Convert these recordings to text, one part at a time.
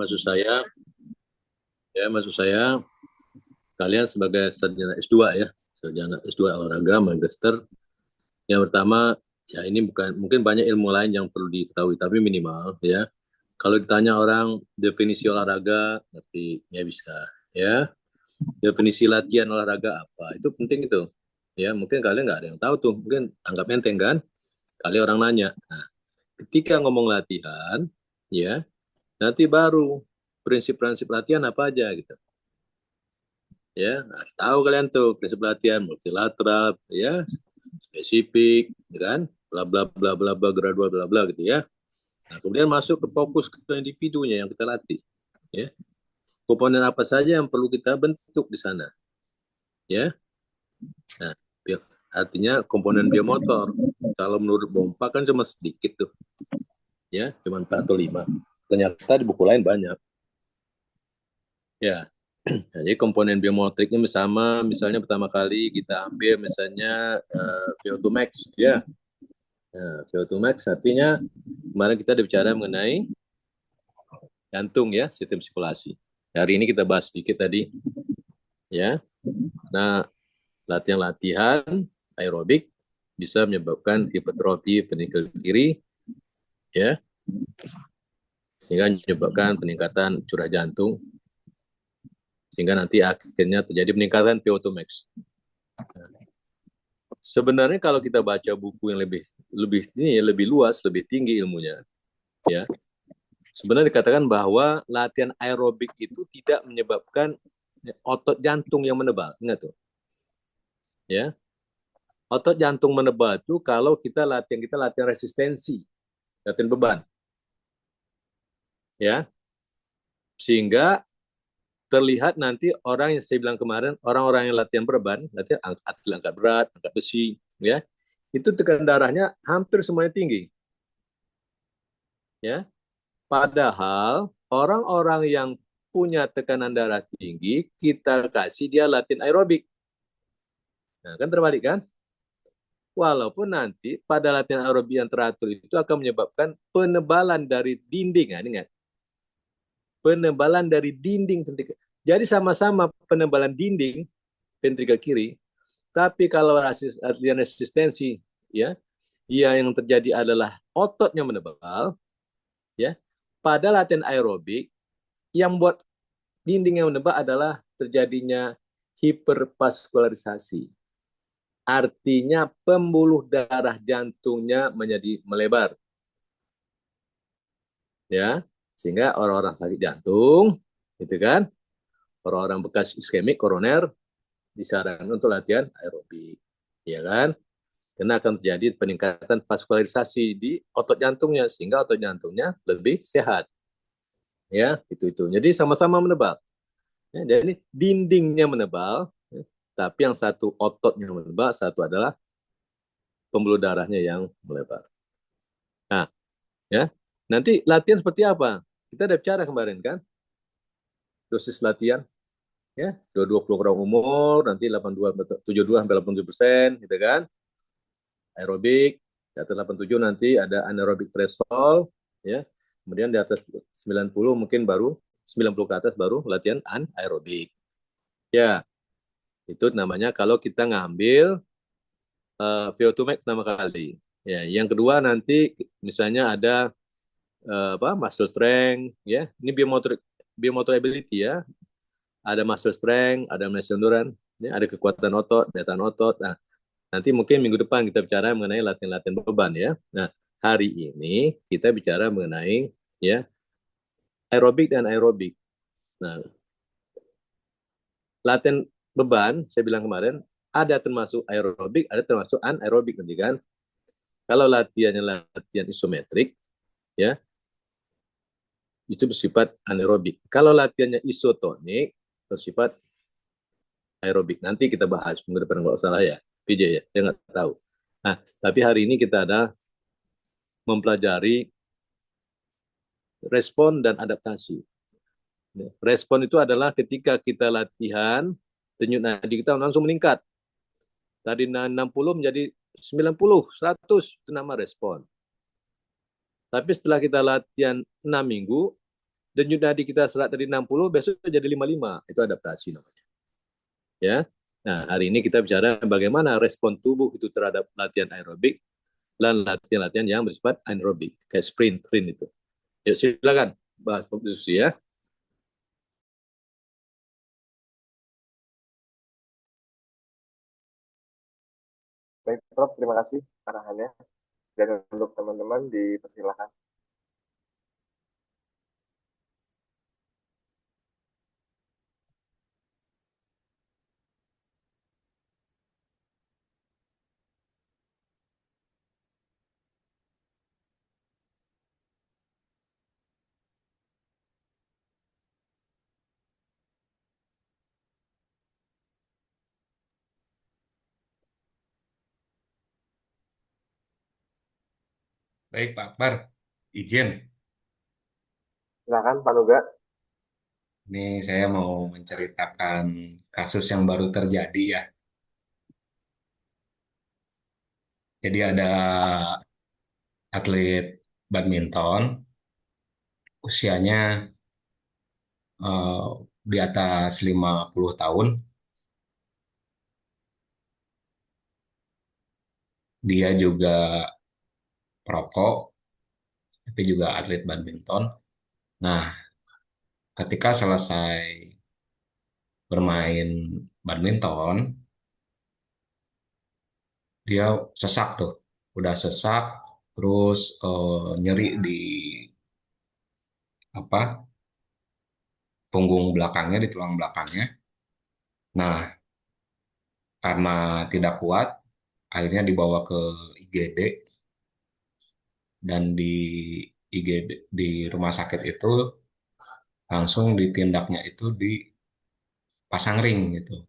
maksud saya kalian sebagai sarjana S2 ya, sarjana S2 olahraga, magister. Yang pertama, ya ini bukan, mungkin banyak ilmu lain yang perlu diketahui, tapi minimal ya. Kalau ditanya orang definisi olahraga, ngerti ya bisa ya. Definisi latihan olahraga apa? Itu penting itu. Ya, mungkin kalian nggak ada yang tahu tuh. Mungkin anggap enteng kan? Kali orang nanya. Nah, ketika ngomong latihan, ya, nanti baru prinsip-prinsip latihan apa aja gitu. Ya, harus tahu kalian tuh prinsip latihan multilateral, ya, spesifik, ya kan? Bla bla bla bla bla gradual bla bla gitu ya. Nah, kemudian masuk ke fokus ke individunya yang kita latih. Ya, komponen apa saja yang perlu kita bentuk di sana. Ya, nah, artinya komponen biomotor. Kalau menurut Bompa kan cuma sedikit tuh, ya, cuma 4 atau 5. Ternyata di buku lain banyak. Ya, jadi komponen biomotoriknya sama, misalnya pertama kali kita ambil misalnya VO2 max, ya. Nah, VO2 max artinya kemarin kita bicara mengenai jantung ya, sistem sirkulasi. Hari ini kita bahas sedikit tadi, ya. Nah, latihan-latihan aerobik bisa menyebabkan hipertrofi ventrikel kiri, ya, sehingga menyebabkan peningkatan curah jantung, sehingga nanti akhirnya terjadi peningkatan VO2 max. Sebenarnya kalau kita baca buku yang lebih luas, lebih tinggi ilmunya, ya, sebenarnya dikatakan bahwa latihan aerobik itu tidak menyebabkan otot jantung yang menebal. Ingat tuh, ya. Otot jantung menebal itu kalau kita latihan resistensi, latihan beban, ya. Sehingga terlihat nanti orang yang saya bilang kemarin, orang-orang yang latihan beban, latihan angkat berat, angkat besi, ya, itu tekanan darahnya hampir semuanya tinggi, ya. Padahal orang-orang yang punya tekanan darah tinggi, kita kasih dia latihan aerobik. Nah, kan terbalik kan? Walaupun nanti pada latihan aerobik yang teratur itu akan menyebabkan penebalan dari dinding, ingat, penebalan dari dinding ventrikel. Jadi sama-sama penebalan dinding ventrikel kiri, tapi kalau latihan resistensi, ya, yang terjadi adalah ototnya menebal, ya. Pada latihan aerobik, yang buat dinding yang menebal adalah terjadinya hipervaskularisasi. Artinya pembuluh darah jantungnya menjadi melebar, ya, sehingga orang-orang sakit jantung, gitu kan, orang-orang bekas iskemik koroner disarankan untuk latihan aerobik, ya kan, karena akan terjadi peningkatan vaskularisasi di otot jantungnya sehingga otot jantungnya lebih sehat, ya, itu. Jadi sama-sama menebal, ya, jadi dindingnya menebal, ya, tapi yang satu ototnya menebal, satu adalah pembuluh darahnya yang melebar. Nah, ya, nanti latihan seperti apa? Kita udah bicara kemarin kan, dosis latihan, ya, 20 kg umur, nanti 72 sampai 87%, gitu kan, aerobik, di atas 87 nanti ada anaerobik threshold, ya, kemudian di atas 90 mungkin baru, 90 ke atas baru latihan anaerobik. Ya, itu namanya kalau kita ngambil VO2 max pertama kali. Ya, yang kedua nanti misalnya ada muscle strength, ya. Ini biomotor ability ya. Ada muscle strength, ada muscle endurance, ya, ada kekuatan otot, daya tahan otot. Nah, nanti mungkin minggu depan kita bicara mengenai latihan-latihan beban ya. Nah, hari ini kita bicara mengenai ya aerobik dan aerobik. Nah, latihan beban saya bilang kemarin ada termasuk aerobik, ada termasuk anaerobik nanti kan. Kalau latihannya latihan isometrik, ya, itu bersifat anaerobik. Kalau latihannya isotonik, bersifat aerobik. Nanti kita bahas minggu depan kalau salah ya, PJ ya, saya nggak tahu. Nah, tapi hari ini kita ada mempelajari respon dan adaptasi. Respon itu adalah ketika kita latihan, denyut nadi kita langsung meningkat. Tadi 60 menjadi 90, 100, itu nama respon. Tapi setelah kita latihan 6 minggu, denyut nadi kita serat tadi 60, besok jadi 55. Itu adaptasi namanya. Ya. Nah, hari ini kita bicara bagaimana respon tubuh itu terhadap latihan aerobik dan latihan-latihan yang bersifat anaerobik, kayak sprint itu. Yuk, silakan bahas diskusi ya. Baik, Prof. Terima kasih arahannya. Dan untuk teman-teman dipersilakan. Baik, Pak Akbar, izin. Silakan, Pak Nuga. Ini saya mau menceritakan kasus yang baru terjadi ya. Jadi ada atlet badminton, usianya eh, di atas 50 tahun. Dia juga perokok, tapi juga atlet badminton. Nah, ketika selesai bermain badminton, dia sesak tuh. Udah sesak, terus nyeri di apa punggung belakangnya, di tulang belakangnya. Nah, karena tidak kuat, akhirnya dibawa ke IGD, dan di IGD, di rumah sakit itu langsung ditindaknya itu dipasang ring gitu.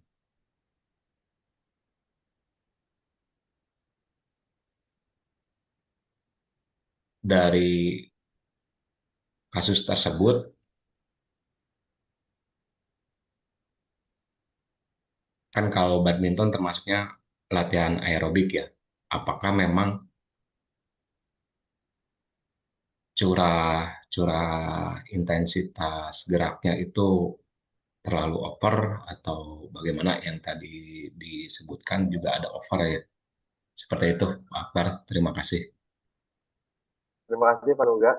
Dari kasus tersebut, kan kalau badminton termasuknya latihan aerobik ya. Apakah memang curah curah intensitas geraknya itu terlalu over, atau bagaimana yang tadi disebutkan juga ada over ya? Seperti itu, Pak Akbar. Terima kasih. Terima kasih, Pak Nuga.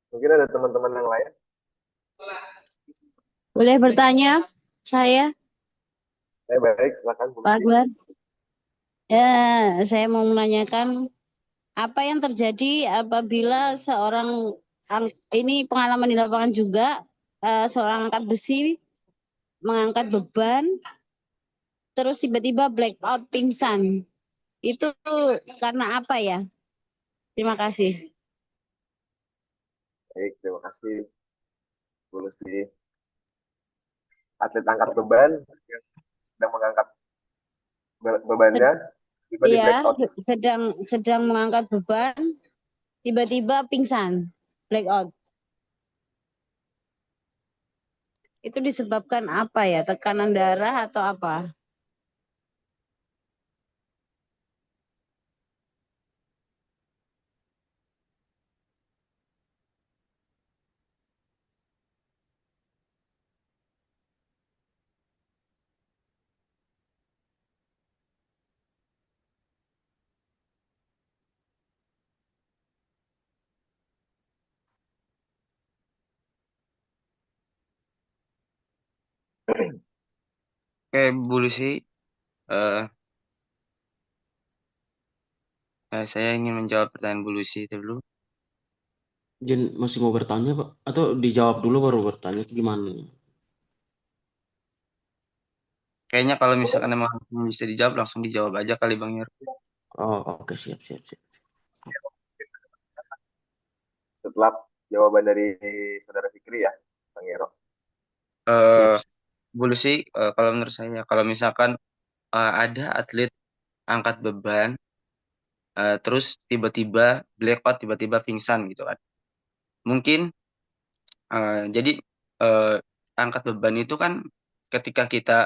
Mungkin ada teman-teman yang lain. Boleh bertanya saya, Baik, silakan Bu Pak Lucy. Akbar? Saya mau menanyakan apa yang terjadi apabila seorang ini pengalaman di lapangan juga, seorang angkat besi mengangkat beban, terus tiba-tiba blackout pingsan. Itu karena apa ya? Terima kasih. Baik, terima kasih Bu Lucy. Atlet angkat beban yang sedang mengangkat bebannya tiba di Iya, blackout. sedang sedang mengangkat beban, tiba-tiba pingsan, blackout. Itu disebabkan apa ya? Tekanan darah atau apa? Oke, Bu Lucy, eh, saya ingin menjawab pertanyaan Bu Lucy dulu. Jen masih mau bertanya, Pak? Atau dijawab dulu baru bertanya gimana? Kayaknya kalau misalkan emang bisa dijawab, langsung dijawab aja kali Bang Yer. Oh, oke, siap, siap, siap. Setelah jawaban dari saudara Fikri ya, Bang Ero. Eh, Siap. Bulu sih, kalau menurut saya, kalau misalkan ada atlet angkat beban, terus tiba-tiba blackout, tiba-tiba pingsan gitu kan. Mungkin jadi eh, angkat beban itu kan ketika kita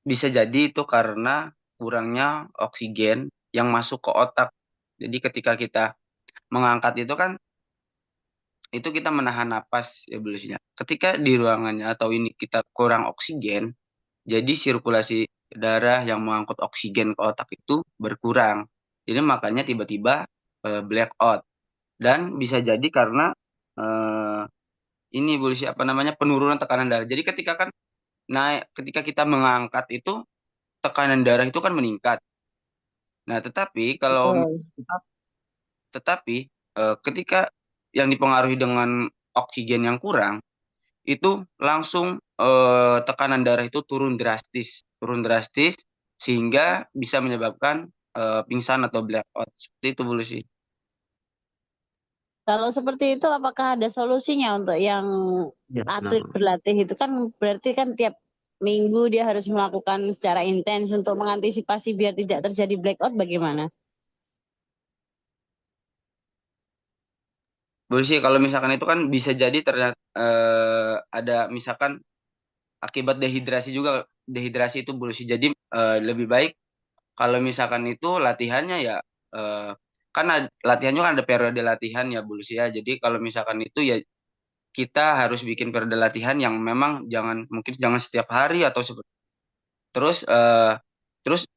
bisa jadi itu karena kurangnya oksigen yang masuk ke otak. Jadi ketika kita mengangkat itu kan itu kita menahan napas ya belusnya. Ketika di ruangannya atau ini kita kurang oksigen, jadi sirkulasi darah yang mengangkut oksigen ke otak itu berkurang. Jadi makanya tiba-tiba blackout dan bisa jadi karena eh, ini belusi apa namanya penurunan tekanan darah. Jadi ketika kan naik ketika kita mengangkat itu tekanan darah itu kan meningkat. Nah, Betul. tetapi ketika yang dipengaruhi dengan oksigen yang kurang, itu langsung tekanan darah itu turun drastis sehingga bisa menyebabkan pingsan atau blackout. Seperti itu dulu sih. Kalau seperti itu, apakah ada solusinya untuk yang Ya, atlet benar. berlatih itu kan berarti kan tiap minggu dia harus melakukan secara intens untuk mengantisipasi biar tidak terjadi blackout bagaimana? Dulu sih kalau misalkan itu kan bisa jadi ternyata ada misalkan akibat dehidrasi juga. Dehidrasi itu dulu sih. Jadi lebih baik kalau misalkan itu latihannya ya eh, kan latihannya kan ada periode latihan ya Bulus ya. Jadi kalau misalkan itu ya kita harus bikin periode latihan yang memang mungkin jangan setiap hari atau seperti terus terus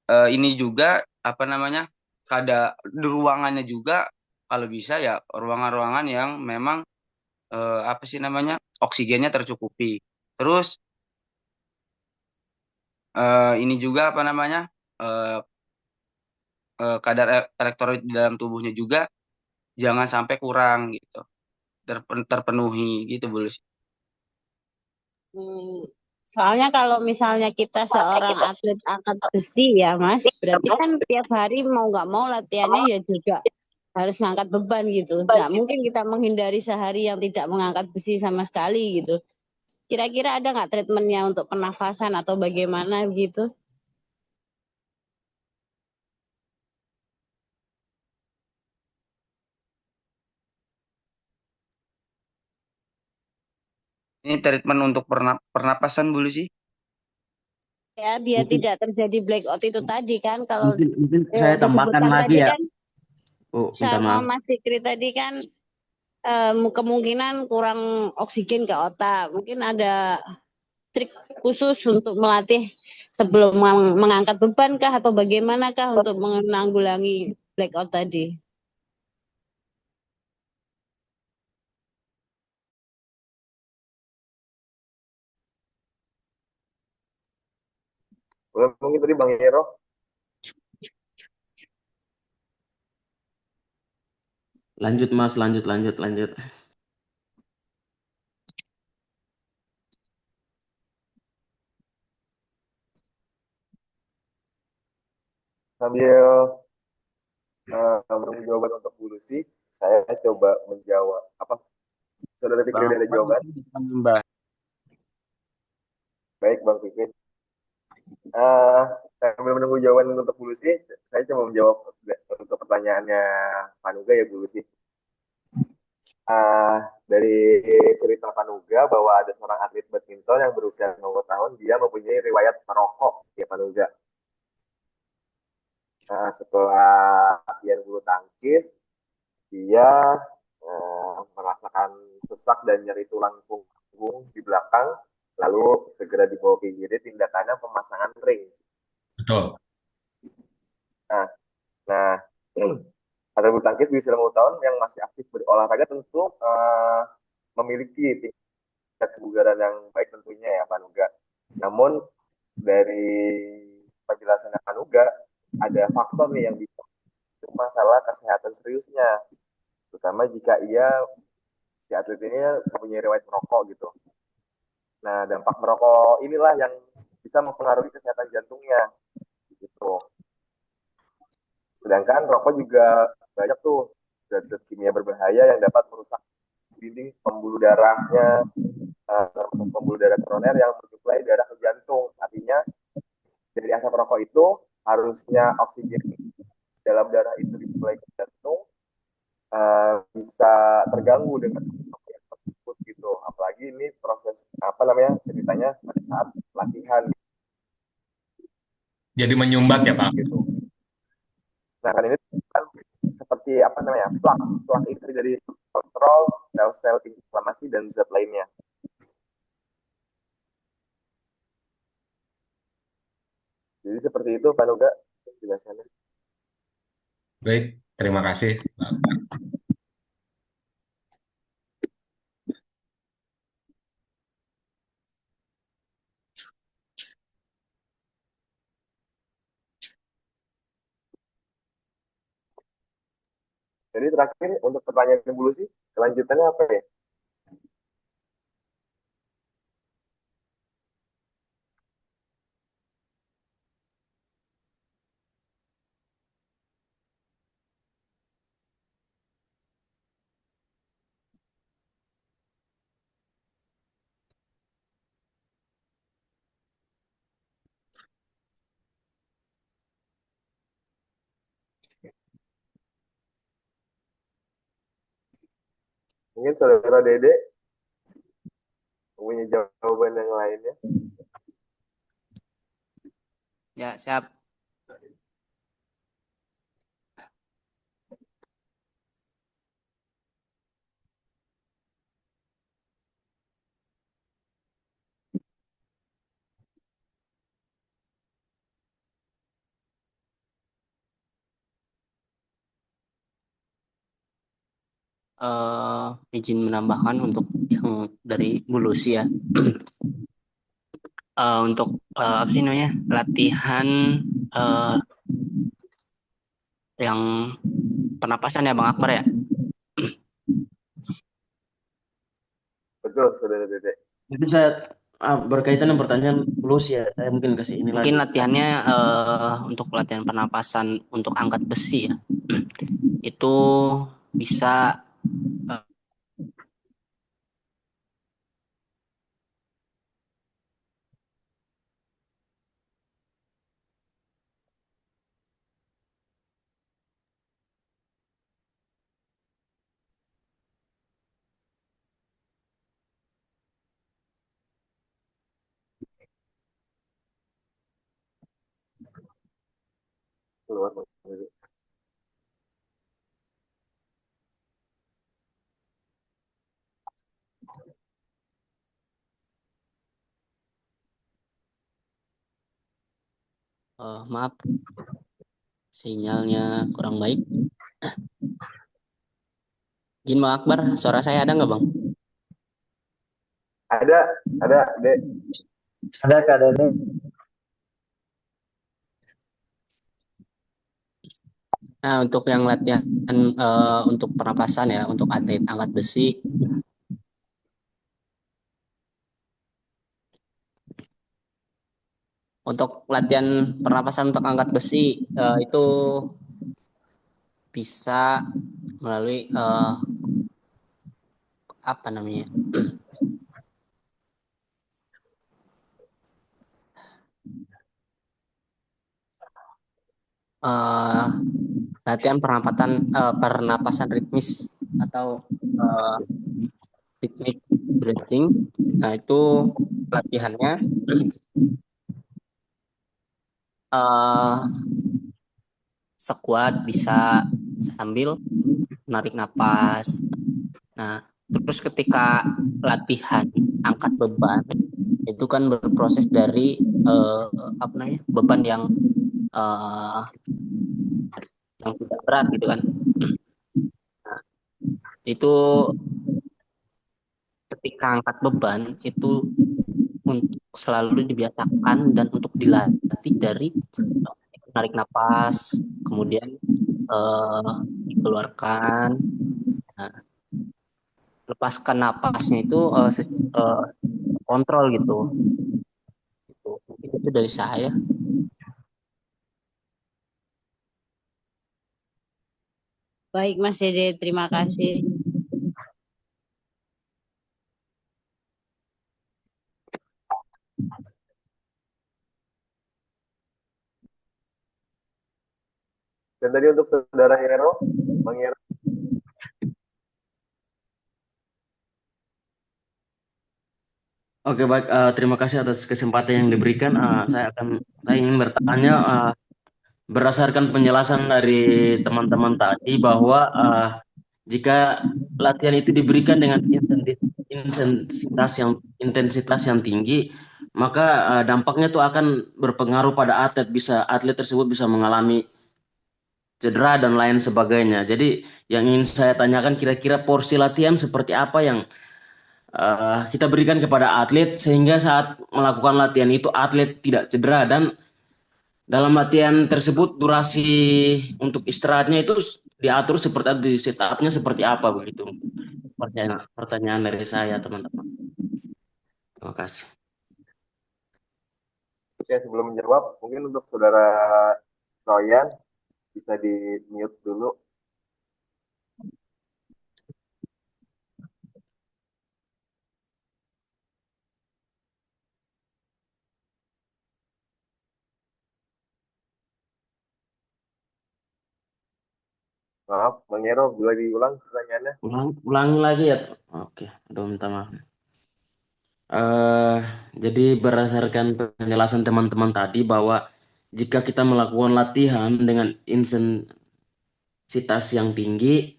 ini juga apa namanya kada di ruangannya juga kalau bisa ya ruangan-ruangan yang memang apa sih namanya oksigennya tercukupi. Terus ini juga apa namanya eh, kadar elektrolit di dalam tubuhnya juga jangan sampai kurang gitu terpenuhi gitu Bulus. Hmm, soalnya kalau misalnya kita seorang atlet angkat besi ya Mas, berarti kan tiap hari mau nggak mau latihannya ya juga harus ngangkat beban gitu. Nggak mungkin kita menghindari sehari yang tidak mengangkat besi sama sekali gitu. Kira-kira ada nggak treatmentnya untuk pernafasan atau bagaimana gitu? Ini treatment untuk pernapasan dulu sih. Ya, biar Mungkin tidak terjadi blackout itu tadi kan. Kalau mungkin saya tambahkan disebutkan lagi tadi ya. kan Oh, minta sama maaf. Mas Fikri tadi kan kemungkinan kurang oksigen ke otak. Mungkin ada trik khusus untuk melatih sebelum mengangkat beban kah atau bagaimanakah untuk menanggulangi blackout tadi? Mungkin tadi Bang Ero Lanjut Mas, lanjut. sambil menunggu jawaban untuk Bu Lucy, saya coba menjawab apa saudara Fikri Bang udah ada Akbar jawaban. mungkin bisa menambah. Baik Bang Fikri. Sambil menunggu jawaban untuk Bu Lucy, saya coba menjawab untuk pertanyaannya Panuga ya Bu Lucy. Dari cerita Panuga bahwa ada seorang atlet badminton yang berusia 20 tahun, dia mempunyai riwayat merokok ya Panuga. Setelah latihan bulu tangkis, dia merasakan sesak dan nyeri tulang punggung di belakang, lalu segera dibawa ke IGD, tindakannya pemasangan ring. Betul. Nah, nah atlet bulu tangkis di usia 20 tahun yang masih aktif berolahraga tentu memiliki tingkat kebugaran yang baik tentunya ya Panuga. Namun dari penjelasannya Panuga, ada faktor nih yang bisa masalah kesehatan seriusnya, terutama jika si atlet ini mempunyai riwayat merokok gitu. Nah, dampak merokok inilah yang bisa mempengaruhi kesehatan jantungnya gitu. Sedangkan rokok juga banyak tuh zat-zat kimia berbahaya yang dapat merusak dinding pembuluh darahnya, pembuluh darah koroner yang mensuplai darah ke jantung. Artinya dari asap rokok itu harusnya oksigen dalam darah itu disuplai ke jantung bisa terganggu dengan yang tersebut gitu. Apalagi ini proses apa namanya ceritanya pada saat latihan Jadi menyumbat ya Pak. gitu. Nah kan ini kan seperti apa namanya plak itu dari kolesterol, sel-sel inflamasi dan zat lainnya. Jadi seperti itu Pak Nuga penjelasannya. Baik, terima kasih Bapak. Jadi terakhir untuk pertanyaan dulu sih, kelanjutannya apa ya? Mungkin saudara Dede punya jawaban yang lainnya. Ya, siap. Izin menambahkan untuk yang dari Bu Lucy ya. Untuk apa sih namanya latihan yang pernapasan ya Bang Akbar ya. Betul, saudara Dede. Mungkin saya berkaitan dengan pertanyaan Lucy ya, saya mungkin kasih ini Mungkin lagi. latihannya untuk latihan pernapasan untuk angkat besi ya. Itu bisa Keluar Dede. maaf sinyalnya kurang baik. Izin Bang Akbar, suara saya ada nggak Bang? Ada, Dek. Ada Kak Dede. Nah, untuk yang latihan untuk pernapasan ya, untuk atlet angkat besi, untuk latihan pernapasan untuk angkat besi itu bisa melalui apa namanya? Latihan pernapasan ritmis atau rhythmic breathing. Nah, itu latihannya squat bisa sambil menarik napas. Nah, terus ketika latihan angkat beban itu kan berproses dari apa namanya beban yang tidak berat gitu kan. Nah, itu ketika angkat beban itu untuk selalu dibiasakan dan untuk dilatih dari menarik napas, kemudian dikeluarkan. Nah, lepaskan napasnya itu kontrol gitu. Mungkin itu dari saya. Baik Mas Dede, terima kasih. Dan tadi untuk saudara Hero, Bang Hero. Oke, baik. Terima kasih atas kesempatan yang diberikan. Saya ingin bertanya berdasarkan penjelasan dari teman-teman tadi bahwa jika latihan itu diberikan dengan intensitas yang tinggi, maka dampaknya itu akan berpengaruh pada atlet. Atlet tersebut bisa mengalami cedera dan lain sebagainya. Jadi yang ingin saya tanyakan kira-kira porsi latihan seperti apa yang kita berikan kepada atlet sehingga saat melakukan latihan itu atlet tidak cedera, dan dalam latihan tersebut durasi untuk istirahatnya itu diatur seperti di setupnya seperti apa begitu. Pertanyaan dari saya, teman-teman. Terima kasih. Oke, sebelum menjawab, mungkin untuk saudara Royan bisa di mute dulu. Maaf, Bang Hero, boleh diulang pertanyaannya? Ulangi lagi ya. Oke, aduh minta maaf. eh jadi berdasarkan penjelasan teman-teman tadi bahwa jika kita melakukan latihan dengan intensitas yang tinggi,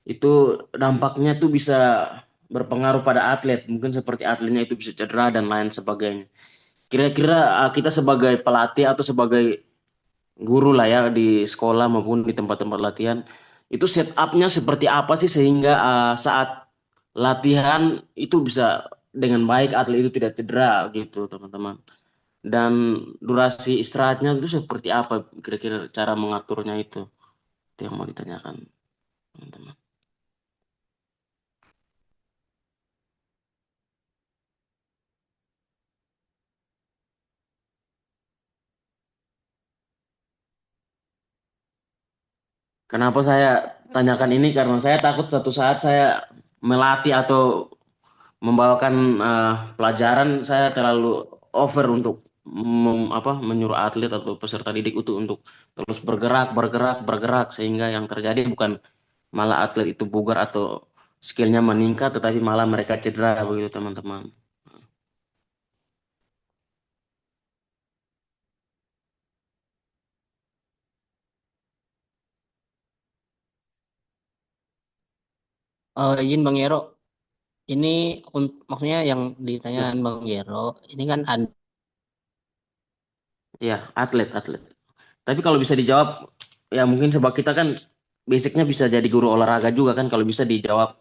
itu dampaknya tuh bisa berpengaruh pada atlet. Mungkin seperti atletnya itu bisa cedera dan lain sebagainya. Kira-kira kita sebagai pelatih atau sebagai guru lah ya di sekolah maupun di tempat-tempat latihan, itu setupnya seperti apa sih sehingga saat latihan itu bisa dengan baik atlet itu tidak cedera gitu, teman-teman. Dan durasi istirahatnya itu seperti apa kira-kira cara mengaturnya itu yang mau ditanyakan, teman-teman. Kenapa saya tanyakan ini? Karena saya takut suatu saat saya melatih atau membawakan pelajaran, saya terlalu over untuk menyuruh atlet atau peserta didik untuk terus bergerak, bergerak, bergerak, sehingga yang terjadi bukan malah atlet itu bugar atau skillnya meningkat, tetapi malah mereka cedera begitu, teman-teman. Izin Bang Yero, ini maksudnya yang ditanyakan Bang Yero, ini kan ada Iya, atlet. Tapi kalau bisa dijawab, ya mungkin sebab kita kan basicnya bisa jadi guru olahraga juga kan, kalau bisa dijawab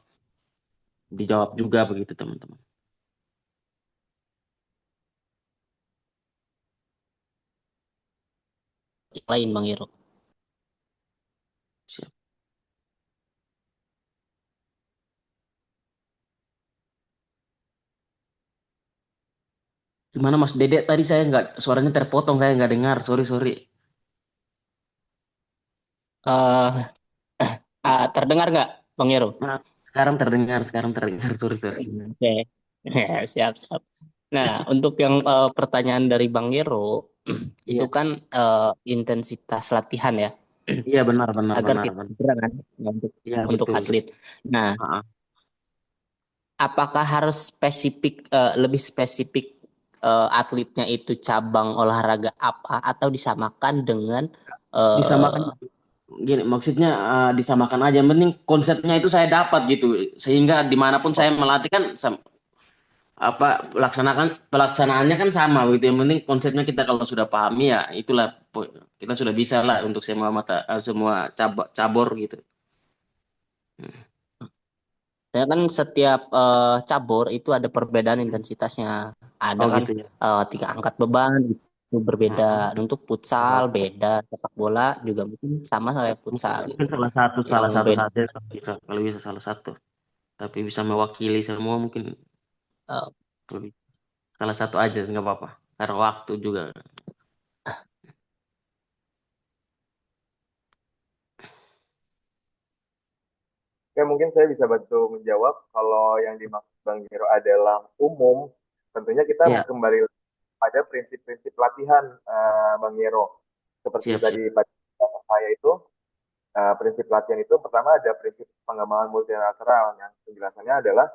juga begitu, teman-teman. yang lain Bang Yero. Siap. Gimana Mas Dede tadi, saya nggak, suaranya terpotong, saya nggak dengar, sorry. Eh, Terdengar nggak Bang Yero? Nah, sekarang terdengar, sorry. Oke. Ya, siap. Nah, untuk yang pertanyaan dari Bang Yero, itu Iya, kan intensitas latihan ya, iya benar benar agar benar tidak benar. cedera kan, ya, Iya untuk betul. atlet. Nah, Ah, ah. apakah harus lebih spesifik atletnya itu cabang olahraga apa, atau disamakan dengan Disamakan, gini maksudnya, disamakan aja. Yang penting konsepnya itu saya dapat gitu, sehingga dimanapun saya melatih kan pelaksanaannya kan sama begitu. Yang penting konsepnya kita kalau sudah pahami, ya itulah kita sudah bisa lah untuk semua cabur gitu. Ya kan setiap cabur itu ada perbedaan intensitasnya. Ada Oh kan gitu ya. 3 angkat beban itu berbeda. Heeh. Untuk Oh, futsal beda, sepak bola juga mungkin sama kayak futsal mungkin gitu. salah Yang satu beda saja kalau bisa salah satu, tapi bisa mewakili semua mungkin, eh, kalau salah satu aja nggak apa-apa karena waktu juga. Oke, mungkin saya bisa bantu menjawab. Kalau yang dimaksud Bang Gero adalah umum, tentunya kita Ya, kembali pada prinsip-prinsip latihan, Bang Gero. Seperti siap, siap. tadi pada saya itu, prinsip latihan itu pertama ada prinsip pengembangan multilateral, yang penjelasannya adalah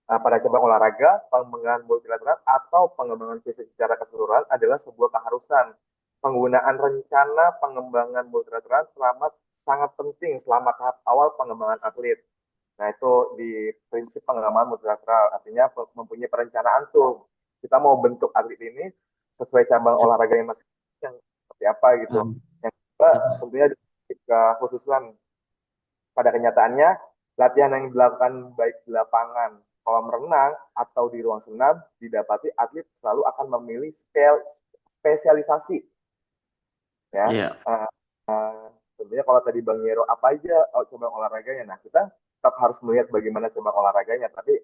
pada cabang olahraga, pengembangan multilateral atau pengembangan fisik secara keseluruhan adalah sebuah keharusan. Penggunaan rencana pengembangan multilateral sangat penting selama tahap awal pengembangan atlet. Nah, itu di prinsip pengembangan multilateral, artinya mempunyai perencanaan tuh. Kita mau bentuk atlet ini sesuai cabang Siap. olahraga yang masih yang seperti apa gitu. Yang kedua, tentunya ada kekhususan. Pada kenyataannya, latihan yang dilakukan baik di lapangan, kolam renang, atau di ruang senam, didapati atlet selalu akan memilih spesialisasi. Ya, Iya, tentunya kalau tadi Bang Yero apa aja cabang olahraganya, nah kita tetap harus melihat bagaimana cabang olahraganya. Tapi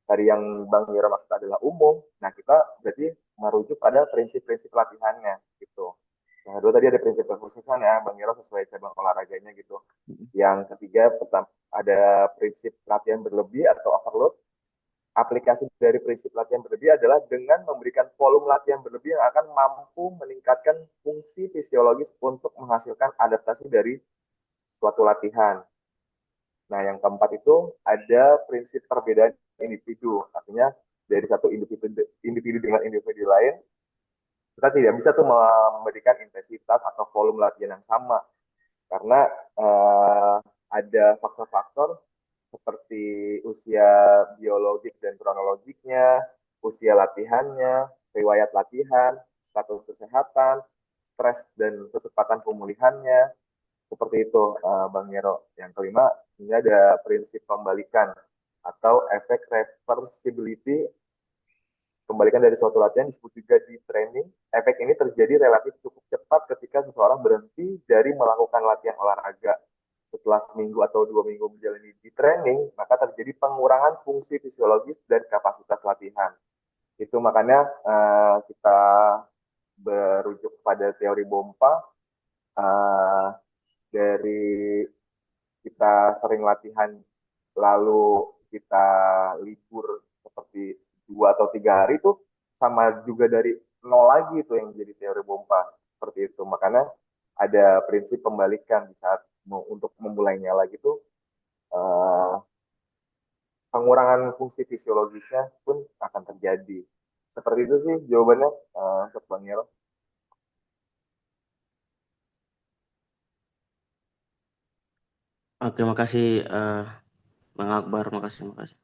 dari yang Bang Yero maksud adalah umum, nah kita berarti merujuk pada prinsip-prinsip latihannya gitu. Yang kedua tadi ada prinsip kekhususan ya, Bang Yero sesuai cabang olahraganya gitu. Yang ketiga, ada prinsip latihan berlebih atau overload. Aplikasi dari prinsip latihan berlebih adalah dengan memberikan volume latihan berlebih yang akan mampu meningkatkan fungsi fisiologis untuk menghasilkan adaptasi dari suatu latihan. Nah, yang keempat itu ada prinsip perbedaan individu. Artinya dari satu individu dengan individu lain, kita tidak bisa tuh memberikan intensitas atau volume latihan yang sama. Karena ada faktor-faktor seperti usia biologik dan kronologiknya, usia latihannya, riwayat latihan, status kesehatan, stres dan kecepatan pemulihannya, seperti itu, Bang Yero. Yang kelima, ini ada prinsip pembalikan atau efek reversibility. Kembalikan dari suatu latihan disebut juga di training. Efek ini terjadi relatif cukup cepat ketika seseorang berhenti dari melakukan latihan olahraga. Setelah seminggu atau 2 minggu menjalani di training, maka terjadi pengurangan fungsi fisiologis dan kapasitas latihan. Itu makanya kita berujuk pada teori Bompa, dari kita sering latihan lalu kita libur seperti 2 atau 3 hari itu sama juga dari nol lagi itu yang menjadi teori Bompa seperti itu. Makanya ada prinsip pembalikan di saat untuk memulainya lagi tuh, eh, pengurangan fungsi fisiologisnya pun akan terjadi. Seperti itu sih jawabannya, untuk Bang Yero. oke, makasih Bang Akbar, makasih, makasih.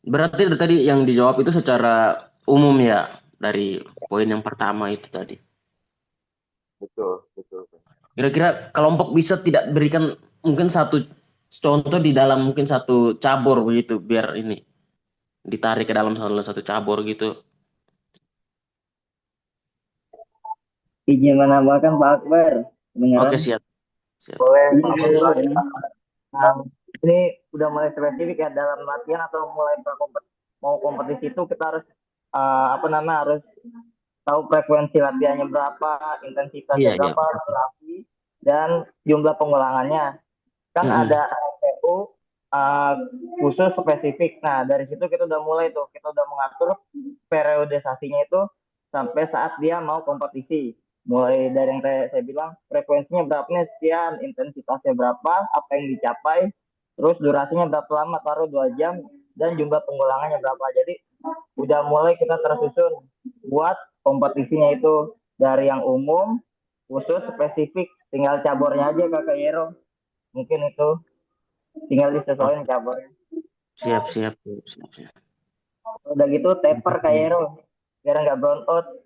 Berarti dari tadi yang dijawab itu secara umum ya, dari poin yang pertama itu tadi. Betul, betul. Kira-kira kelompok bisa tidak berikan mungkin satu contoh di dalam mungkin satu cabur begitu, biar ini ditarik ke dalam salah satu cabur gitu. Izin menambahkan Pak Akbar, Oke, kedengaran? siap, siap. Boleh, Ini alhamdulillah. Nah, ini udah mulai spesifik ya dalam latihan atau mulai mau kompetisi itu kita harus apa namanya harus tahu frekuensi latihannya berapa, Iya, intensitasnya iya. berapa, durasi, dan jumlah pengulangannya. Kan Mm-mm. ada RPU khusus spesifik. Nah, dari situ kita udah mulai tuh, kita udah mengatur periodisasinya itu sampai saat dia mau kompetisi. Mulai dari yang saya bilang, frekuensinya berapa nih, sekian, intensitasnya berapa, apa yang dicapai, terus durasinya berapa lama, taruh 2 jam, dan jumlah pengulangannya berapa. Jadi, udah mulai kita tersusun buat kompetisinya itu dari yang umum, khusus, spesifik, tinggal cabornya aja Kakak Yero. Mungkin itu tinggal Oh, disesuaikan cabornya. siap, siap, siap, siap, siap. Udah gitu taper Kak Yero biar nggak brown out.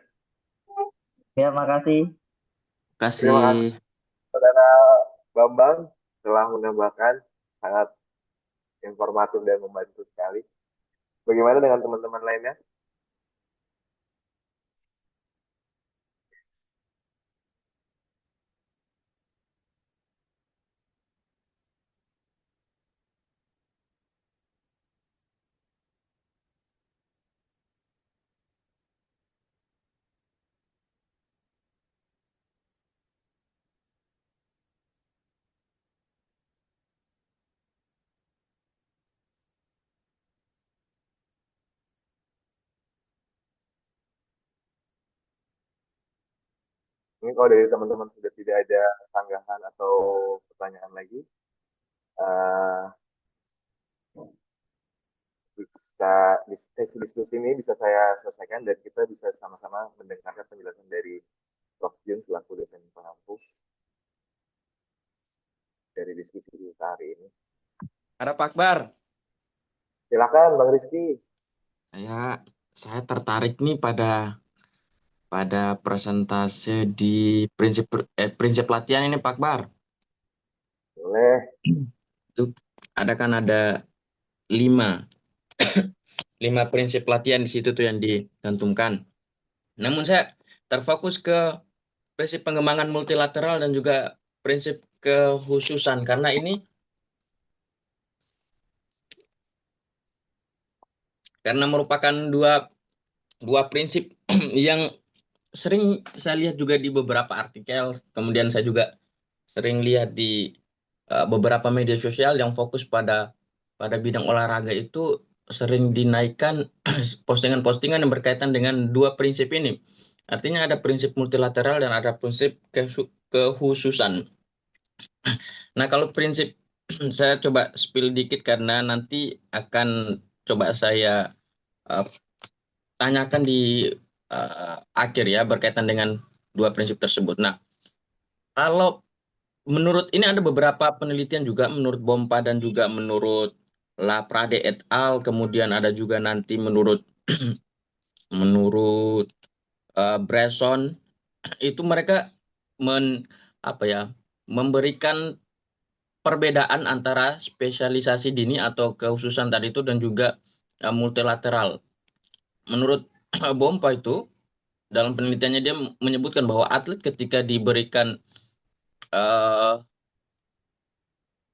Ya makasih. Terima kasih Kasih. saudara Bambang telah menambahkan, sangat informatif dan membantu sekali. Bagaimana dengan teman-teman lainnya? Ini kalau dari teman-teman sudah tidak ada sanggahan atau pertanyaan lagi, eh, bisa diskusi ini bisa saya selesaikan dan kita bisa sama-sama mendengarkan penjelasan dari Prof. Jun selaku dosen pengampu dari diskusi kita hari ini. Ada Pak Akbar. Silakan Bang Rizky. Saya tertarik nih pada presentase di prinsip latihan ini Pak Akbar. Boleh. Itu ada 5 prinsip latihan di situ tuh yang dicantumkan. Namun saya terfokus ke prinsip pengembangan multilateral dan juga prinsip kehususan karena ini merupakan dua prinsip yang sering saya lihat juga di beberapa artikel, kemudian saya juga sering lihat di beberapa media sosial yang fokus pada bidang olahraga itu sering dinaikkan postingan-postingan yang berkaitan dengan dua prinsip ini. Artinya ada prinsip multilateral dan ada prinsip kehususan. Nah, kalau prinsip saya coba spill dikit karena nanti akan coba saya tanyakan di akhir ya berkaitan dengan dua prinsip tersebut. Nah, kalau menurut ini ada beberapa penelitian juga menurut Bompa dan juga menurut Laprade et al. Kemudian ada juga nanti menurut Bresson itu mereka memberikan perbedaan antara spesialisasi dini atau kehususan tadi itu dan juga multilateral. Menurut Bompa itu dalam penelitiannya dia menyebutkan bahwa atlet ketika diberikan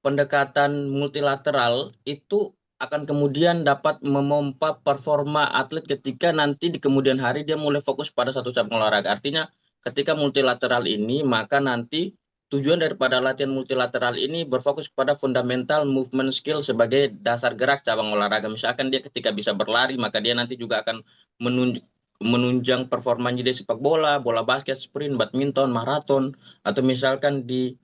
pendekatan multilateral itu akan kemudian dapat memompa performa atlet ketika nanti di kemudian hari dia mulai fokus pada satu cabang olahraga. Artinya ketika multilateral ini maka nanti tujuan daripada latihan multilateral ini berfokus pada fundamental movement skill sebagai dasar gerak cabang olahraga. Misalkan dia ketika bisa berlari maka dia nanti juga akan menunjang performanya di sepak bola, bola basket, sprint, badminton, maraton, atau misalkan di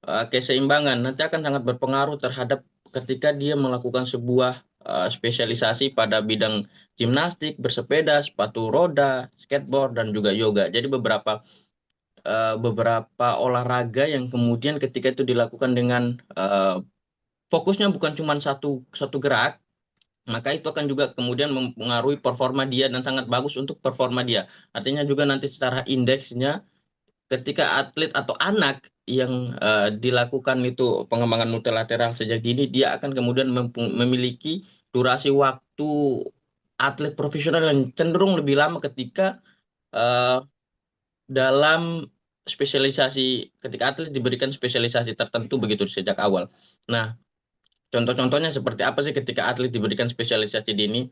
keseimbangan nanti akan sangat berpengaruh terhadap ketika dia melakukan sebuah spesialisasi pada bidang gimnastik, bersepeda, sepatu roda, skateboard dan juga yoga. Jadi beberapa olahraga yang kemudian ketika itu dilakukan dengan fokusnya bukan cuma satu gerak, maka itu akan juga kemudian mempengaruhi performa dia dan sangat bagus untuk performa dia. Artinya juga nanti secara indeksnya ketika atlet atau anak yang dilakukan itu pengembangan multilateral sejak dini, dia akan kemudian memiliki durasi waktu atlet profesional yang cenderung lebih lama ketika dalam spesialisasi, ketika atlet diberikan spesialisasi tertentu begitu sejak awal. Nah, contoh-contohnya seperti apa sih ketika atlet diberikan spesialisasi dini?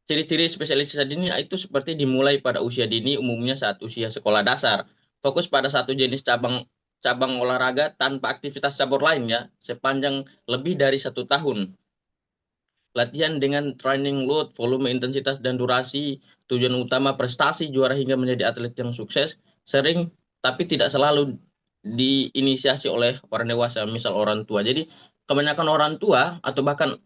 Ciri-ciri spesialisasi dini itu seperti dimulai pada usia dini, umumnya saat usia sekolah dasar. Fokus pada satu jenis cabang olahraga tanpa aktivitas cabur lain ya, sepanjang lebih dari 1 tahun. Latihan dengan training load, volume, intensitas, dan durasi, tujuan utama prestasi, juara hingga menjadi atlet yang sukses, sering tapi tidak selalu diinisiasi oleh orang dewasa, misal orang tua. Jadi kebanyakan orang tua atau bahkan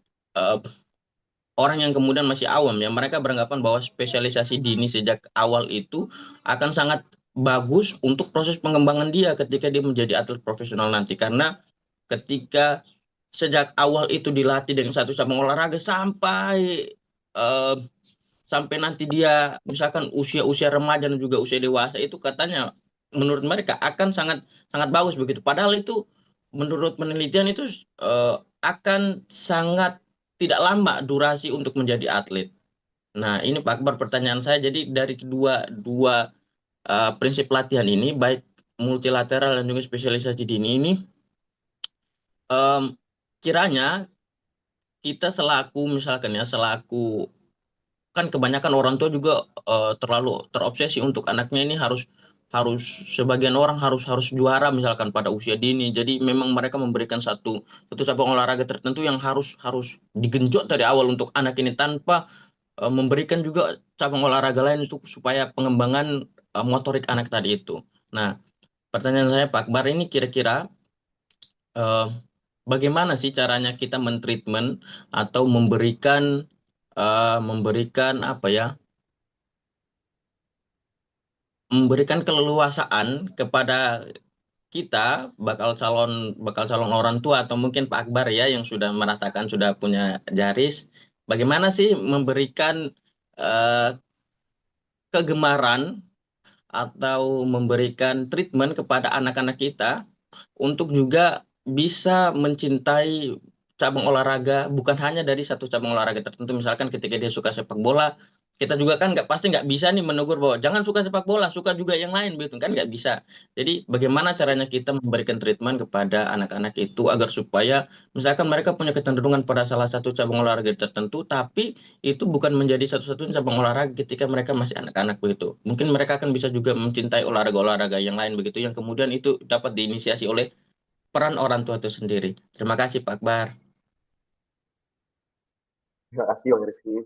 orang yang kemudian masih awam ya, mereka beranggapan bahwa spesialisasi dini sejak awal itu akan sangat bagus untuk proses pengembangan dia ketika dia menjadi atlet profesional nanti. Karena ketika sejak awal itu dilatih dengan satu cabang olahraga sampai nanti dia misalkan usia remaja dan juga usia dewasa itu katanya menurut mereka akan sangat bagus begitu. Padahal itu menurut penelitian itu akan sangat tidak lama durasi untuk menjadi atlet. Nah, ini Pak Akbar pertanyaan saya. Jadi dari dua prinsip latihan ini, baik multilateral dan juga spesialisasi dini ini, kiranya kita selaku kan kebanyakan orang tua juga terlalu terobsesi untuk anaknya ini harus sebagian orang harus juara misalkan pada usia dini. Jadi memang mereka memberikan satu cabang olahraga tertentu yang harus digenjot dari awal untuk anak ini tanpa memberikan juga cabang olahraga lain supaya pengembangan motorik anak tadi itu. Nah, pertanyaan saya Pak Akbar ini kira-kira eh, bagaimana sih caranya kita mentreatment atau memberikan apa ya? Memberikan keleluasaan kepada kita bakal calon orang tua atau mungkin Pak Akbar ya yang sudah merasakan sudah punya Jaris, bagaimana sih memberikan eh, kegemaran atau memberikan treatment kepada anak-anak kita untuk juga bisa mencintai cabang olahraga bukan hanya dari satu cabang olahraga tertentu. Misalkan ketika dia suka sepak bola, kita juga kan nggak bisa nih menegur bahwa jangan suka sepak bola, suka juga yang lain begitu kan nggak bisa. Jadi bagaimana caranya kita memberikan treatment kepada anak-anak itu agar supaya misalkan mereka punya kecenderungan pada salah satu cabang olahraga tertentu, tapi itu bukan menjadi satu-satunya cabang olahraga ketika mereka masih anak-anak begitu. Mungkin mereka akan bisa juga mencintai olahraga-olahraga yang lain begitu, yang kemudian itu dapat diinisiasi oleh peran orang tua itu sendiri. Terima kasih Pak Akbar. Terima kasih Bang Rizky.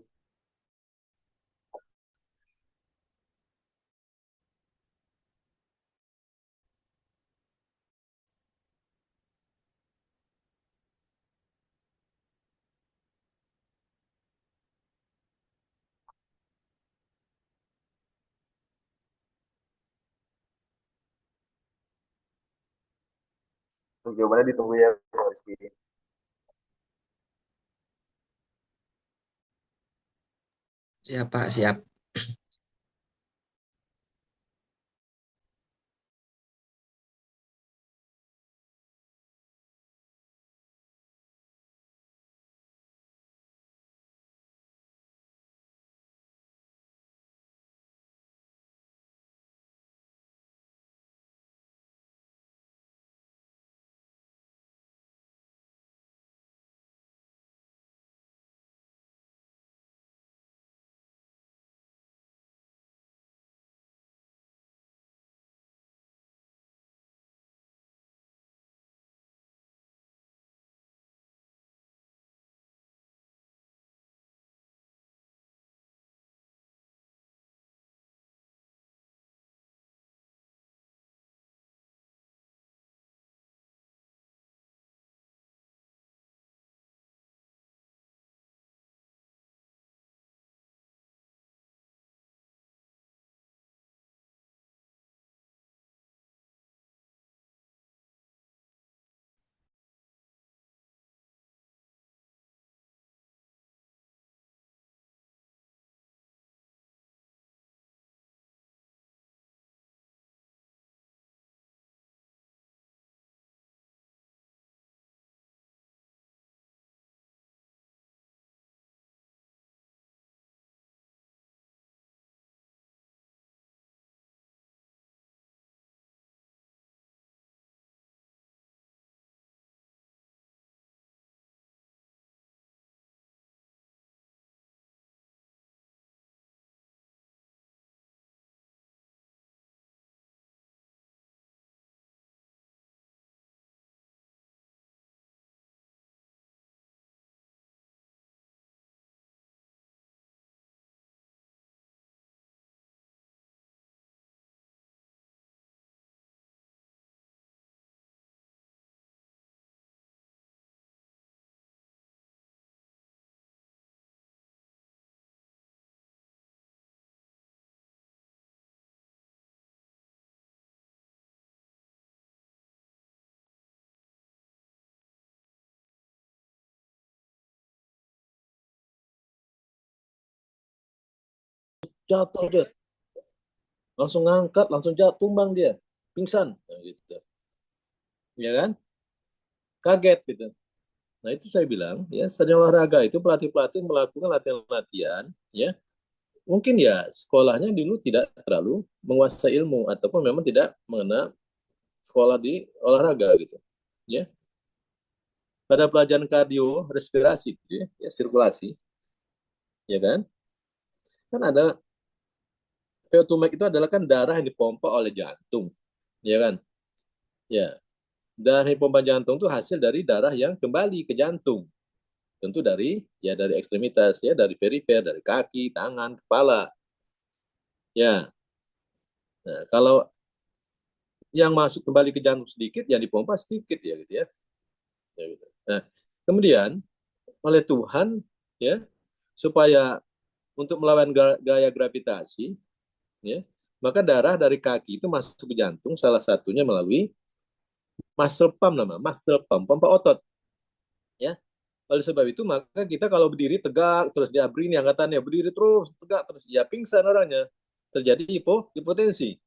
Untuk jawabannya ditunggu ya Bang Rizky. Siap Pak, siap. Jatuh dia, langsung ngangkat, langsung jatuh, tumbang dia, pingsan, nah, gitu, ya kan? Kaget gitu. Nah itu saya bilang, ya stadion olahraga itu pelatih-pelatih melakukan latihan-latihan, ya mungkin ya sekolahnya dulu tidak terlalu menguasai ilmu ataupun memang tidak mengenal sekolah di olahraga gitu, ya. Pada pelajaran kardio respirasi, gitu ya sirkulasi, ya kan? Kan ada VO2 max itu adalah kan darah yang dipompa oleh jantung, ya kan? Ya, darah yang dipompa jantung itu hasil dari darah yang kembali ke jantung. Tentu dari ekstremitas ya, dari perifer, dari kaki, tangan, kepala. Ya. Nah, kalau yang masuk kembali ke jantung sedikit, yang dipompa sedikit ya gitu ya. Ya, gitu. Nah, kemudian oleh Tuhan ya, supaya untuk melawan gaya gravitasi ya, maka darah dari kaki itu masuk ke jantung, salah satunya melalui muscle pump, pompa otot ya. Oleh sebab itu maka kita kalau berdiri tegak terus dia beri angkatannya, berdiri terus tegak terus ya pingsan orangnya, terjadi hipotensi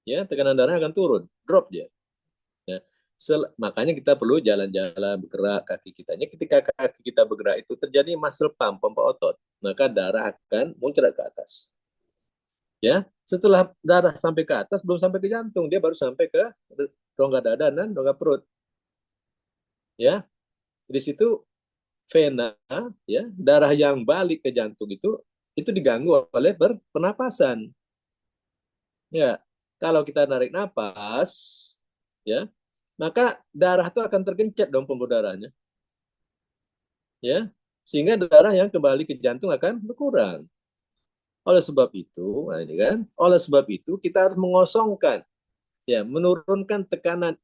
ya, tekanan darah akan turun, drop dia ya. Makanya kita perlu jalan-jalan, bergerak kaki kita. Ketika kaki kita bergerak itu terjadi muscle pump, pompa otot, maka darah akan muncrat ke atas. Ya, setelah darah sampai ke atas belum sampai ke jantung, dia baru sampai ke rongga dada dan rongga perut. Ya, di situ vena, ya, darah yang balik ke jantung itu diganggu oleh pernapasan. Ya, kalau kita narik napas, ya, maka darah itu akan tergencet dong pembuluh darahnya. Ya, sehingga darah yang kembali ke jantung akan berkurang. Oleh sebab itu, nah ini kan, oleh sebab itu kita harus mengosongkan, ya, menurunkan tekanan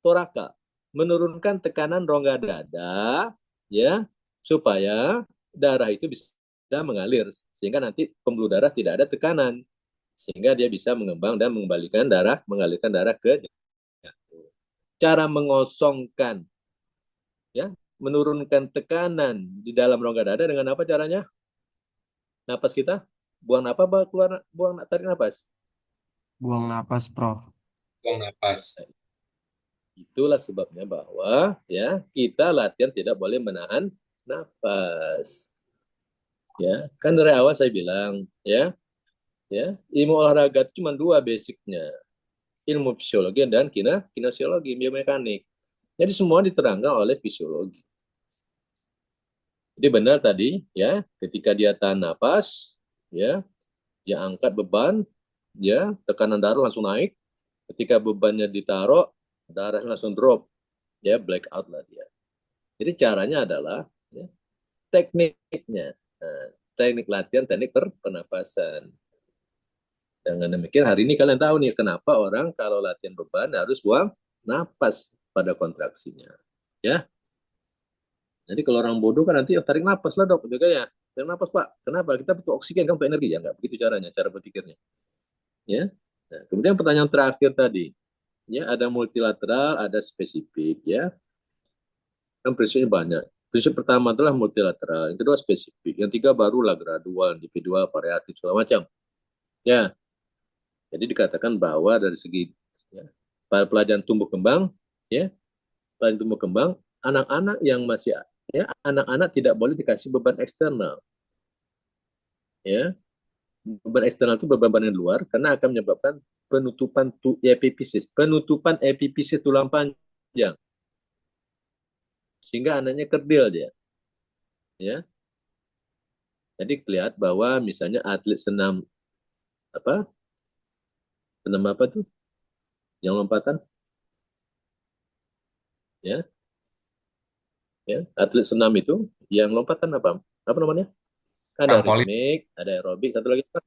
toraka, menurunkan tekanan rongga dada, ya, supaya darah itu bisa mengalir, sehingga nanti pembuluh darah tidak ada tekanan, sehingga dia bisa mengembang dan mengalirkan darah ke jantung. Cara mengosongkan, ya, menurunkan tekanan di dalam rongga dada dengan apa caranya? Napas kita, buang apa, tarik napas. Buang napas, Prof. Buang napas. Itulah sebabnya bahwa ya kita latihan tidak boleh menahan napas. Ya, kan dari awal saya bilang ya ilmu olahraga itu cuma 2 basicnya, ilmu fisiologi dan kinesiologi, biomekanik. Jadi semua diterangkan oleh fisiologi. Jadi benar tadi ya, ketika dia tahan napas, ya, dia angkat beban, ya, tekanan darah langsung naik. Ketika bebannya ditaruh, darahnya langsung drop, ya, black out lah dia. Jadi caranya adalah ya, tekniknya, teknik latihan, teknik pernapasan. Dengan demikian hari ini kalian tahu nih kenapa orang kalau latihan beban harus buang napas pada kontraksinya, ya. Jadi kalau orang bodoh kan nanti tarik napas lah dok, juga ya. Tarik napas pak, kenapa? Kita butuh oksigen, kan butuh energi ya, nggak begitu caranya, cara berpikirnya. Ya. Nah, kemudian pertanyaan terakhir tadi, ya ada multilateral, ada spesifik, ya. Kan prinsipnya banyak. Prinsip pertama adalah multilateral, yang kedua spesifik, yang tiga barulah gradual, individual, variatif, segala macam. Ya. Jadi dikatakan bahwa dari segi ya, pelajaran tumbuh kembang, ya, pelajaran tumbuh kembang, anak-anak yang masih ya, anak-anak tidak boleh dikasih beban eksternal. Ya, beban eksternal itu beban yang luar karena akan menyebabkan penutupan epifisis tulang panjang, sehingga anaknya kerdil dia. Ya, jadi kelihatan bahwa misalnya atlet senam apa tuh, yang lompatan, ya, atlet senam itu yang lompatan apa namanya? Ada ritmik, ada aerobik, satu lagi apa?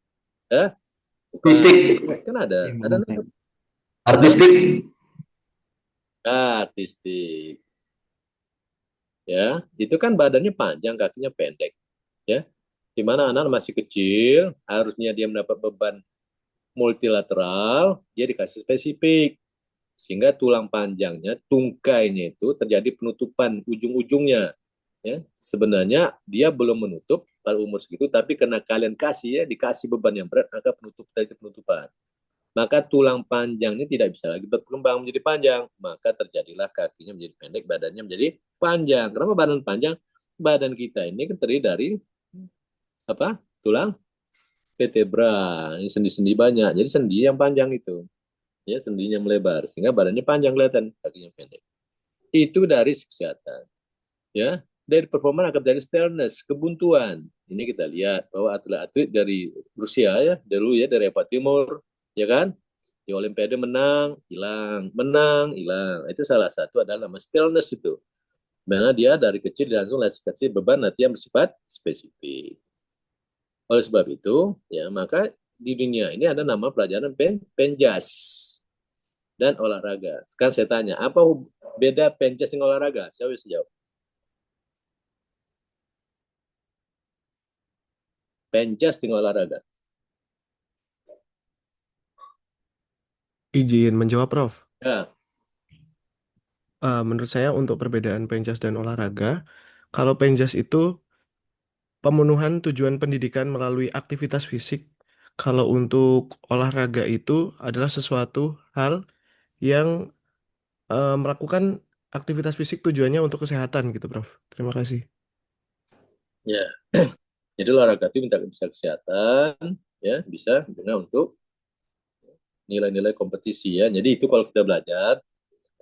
Artistik. Kan ada artistik. Artistik. Ya, itu kan badannya panjang, kakinya pendek. Ya. Di mana anak masih kecil, harusnya dia mendapat beban multilateral, dia dikasih spesifik. Sehingga tulang panjangnya, tungkainya itu terjadi penutupan ujung-ujungnya. Ya, sebenarnya dia belum menutup pada umur segitu, tapi karena kalian kasih ya, dikasih beban yang berat, maka penutupan. Maka tulang panjangnya tidak bisa lagi berkembang menjadi panjang, maka terjadilah kakinya menjadi pendek, badannya menjadi panjang. Kenapa badan panjang? Badan kita ini terdiri dari apa? Tulang vertebra, sendi-sendi banyak. Jadi sendi yang panjang itu, ya, sendinya melebar sehingga badannya panjang kelihatan, kakinya pendek. Itu dari kesehatan. Ya, dari performa akan dari stillness, kebuntuan. Ini kita lihat bahwa atlet-atlet dari Rusia ya, dulu ya, dari Eropa Timur, ya kan, di Olimpiade menang, hilang, itu salah satu adalah nama stillness itu, karena dia dari kecil langsung kasih beban latihan bersifat spesifik. Oleh sebab itu, ya, maka di dunia ini ada nama pelajaran penjas dan olahraga. Sekarang saya tanya, apa beda penjas dengan olahraga? Siapa bisa jawab? Penjas dengan olahraga. Izin menjawab, Prof. Ya, Menurut saya untuk perbedaan penjas dan olahraga, kalau penjas itu pemenuhan tujuan pendidikan melalui aktivitas fisik. Kalau untuk olahraga itu adalah sesuatu hal yang melakukan aktivitas fisik tujuannya untuk kesehatan gitu, Prof. Terima kasih. ya. Jadi olahraga itu bisa kesehatan, ya, bisa dengan untuk nilai-nilai kompetisi ya. Jadi itu kalau kita belajar,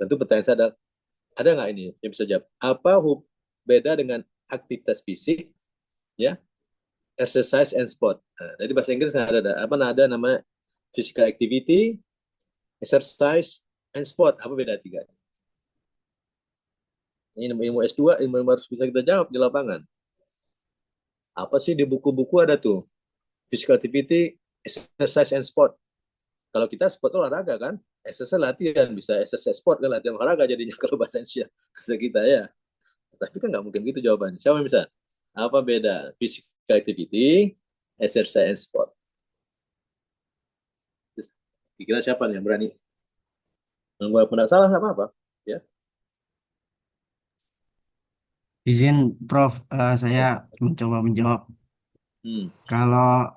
tentu pertanyaan saya ada nggak ini yang bisa jawab? Apa beda dengan aktivitas fisik, ya, exercise and sport? Nah, jadi bahasa Inggris nggak ada nama physical activity, exercise and sport. Apa beda tiga? Ini ilmu S2, ilmu harus bisa kita jawab di lapangan. Apa sih di buku-buku ada tuh? Physical activity, exercise and sport. Kalau kita sport olahraga kan, exercise latihan, bisa exercise sport kan latihan olahraga jadinya kalau bahasa Indonesia kita ya. Tapi kan nggak mungkin gitu jawabannya. Siapa yang bisa? Apa beda physical activity, exercise and sport? Kira siapa nih yang berani? Walaupun tidak salah nggak apa-apa. Ya. Izin, Prof. Saya mencoba menjawab. Kalau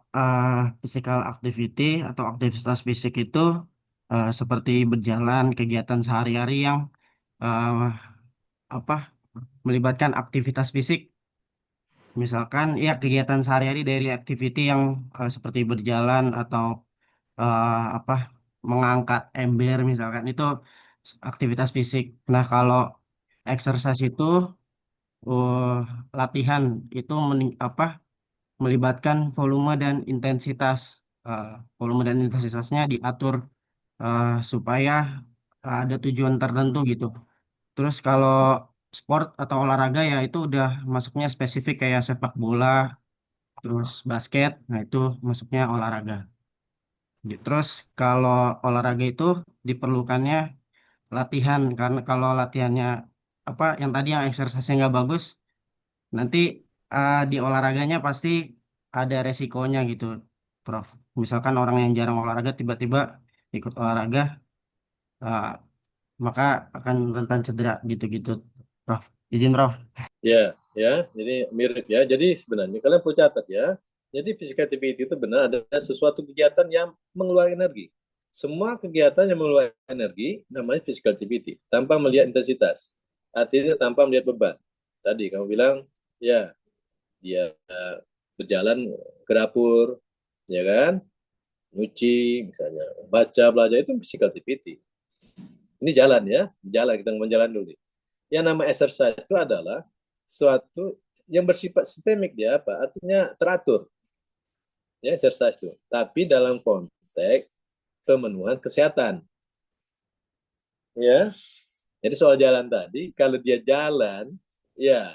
physical activity atau aktivitas fisik itu seperti berjalan, kegiatan sehari-hari yang melibatkan aktivitas fisik. Misalkan ya kegiatan sehari-hari dari activity yang seperti berjalan atau mengangkat ember misalkan itu aktivitas fisik. Nah, kalau exercise itu latihan itu melibatkan volume dan intensitas. Volume dan intensitasnya diatur supaya ada tujuan tertentu gitu. Terus kalau sport atau olahraga ya itu udah masuknya spesifik kayak sepak bola, terus basket, nah itu masuknya olahraga. Terus kalau olahraga itu diperlukannya latihan karena kalau latihannya yang tadi yang exercise nggak bagus, nanti di olahraganya pasti ada resikonya gitu, Prof. Misalkan orang yang jarang olahraga tiba-tiba ikut olahraga, uh, maka akan rentan cedera gitu-gitu, Prof. Izin, Prof. Ya, jadi mirip ya. Jadi sebenarnya kalian perlu catat ya. Jadi physical activity itu benar adalah sesuatu kegiatan yang mengeluarkan energi. Semua kegiatan yang mengeluarkan energi namanya physical activity tanpa melihat intensitas. Artinya tanpa melihat beban. Tadi kamu bilang ya dia berjalan ke dapur, ya kan? Nyuci misalnya, baca, belajar itu physical activity. Ini jalan ya, jalan kita ngomong jalan dulu. Yang nama exercise itu adalah suatu yang bersifat sistemik dia apa? Artinya teratur. Ya, exercise itu. Tapi dalam konteks pemenuhan kesehatan. Ya. Jadi soal jalan tadi, kalau dia jalan, ya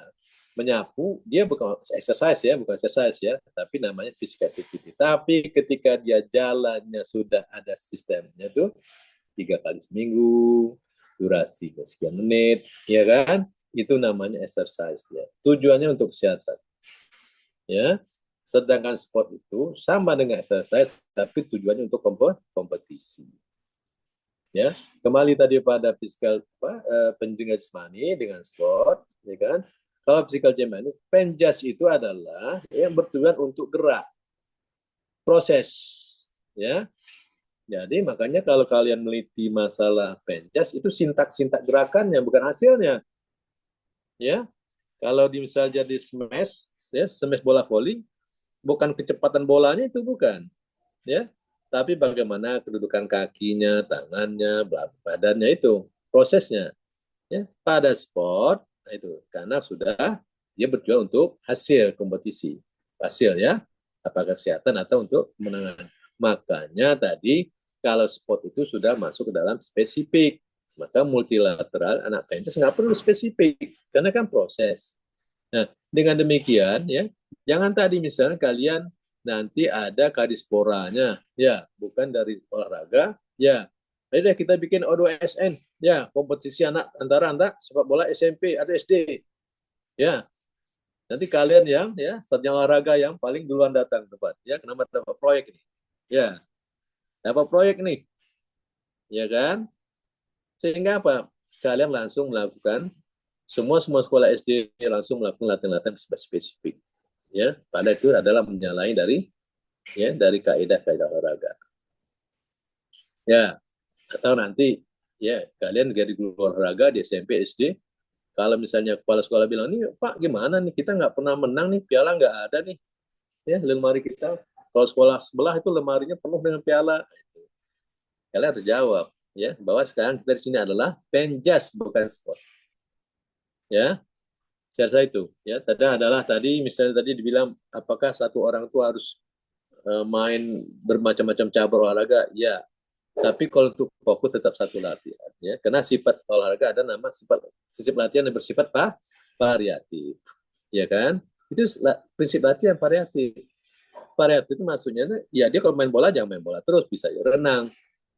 menyapu, dia bukan exercise ya, bukan exercise ya, tapi namanya physical activity. Tapi ketika dia jalannya sudah ada sistemnya tuh 3 kali seminggu, durasi sekian menit, ya kan? Itu namanya exercise ya. Tujuannya untuk kesehatan. Ya. Sedangkan sport itu sama dengan exercise, tapi tujuannya untuk kompetisi. Ya, kembali tadi pada physical pendidikan jasmani dengan sport, ya kan? Kalau physical jasmani, penjas itu adalah yang bertujuan untuk gerak, proses, ya. Jadi makanya kalau kalian meliti masalah penjas itu sintak-sintak gerakannya bukan hasilnya, ya. Kalau di misal jadi smash, ya, smash bola voli, bukan kecepatan bolanya itu bukan, ya. Tapi bagaimana kedudukan kakinya, tangannya, badannya itu prosesnya. Ya, pada sport nah itu karena sudah dia berjuang untuk hasil kompetisi, hasil ya, apakah kesehatan atau untuk kemenangan. Makanya tadi kalau sport itu sudah masuk ke dalam spesifik, maka multilateral anak penjas nggak perlu spesifik karena kan proses. Nah, dengan demikian ya, jangan tadi misalnya kalian nanti ada kadisporanya, ya, bukan dari olahraga, ya. Jadi kita bikin O2SN, ya, kompetisi anak antara sepak bola SMP atau SD, ya. Nanti kalian yang ya sarjana olahraga yang paling duluan datang tempat, ya, kenapa dapat proyek ini, ya, dapat proyek nih, ya kan? Sehingga apa? Kalian langsung melakukan semua sekolah SD langsung melakukan latihan-latihan spesifik, ya. Pada itu adalah menyalahi dari kaidah-kaidah olahraga, ya. Atau nanti ya kalian dari guru olahraga di SMP SD, kalau misalnya kepala sekolah bilang, nih Pak gimana nih, kita nggak pernah menang nih, piala nggak ada nih, ya lemari kita, kalau sekolah sebelah itu lemarinya penuh dengan piala. Kalian harus jawab, ya, bahwa sekarang kita di sini adalah penjas bukan sport, ya. Saya rasa itu, ya. Tadi misalnya tadi dibilang apakah satu orang itu harus main bermacam-macam cabur olahraga, ya. Tapi kalau untuk fokus tetap satu latihan, ya. Karena sifat olahraga ada nama sifat latihan yang bersifat variatif, ya kan? Itu prinsip latihan variatif. Variatif itu maksudnya, ya dia kalau main bola jangan main bola terus, bisa renang,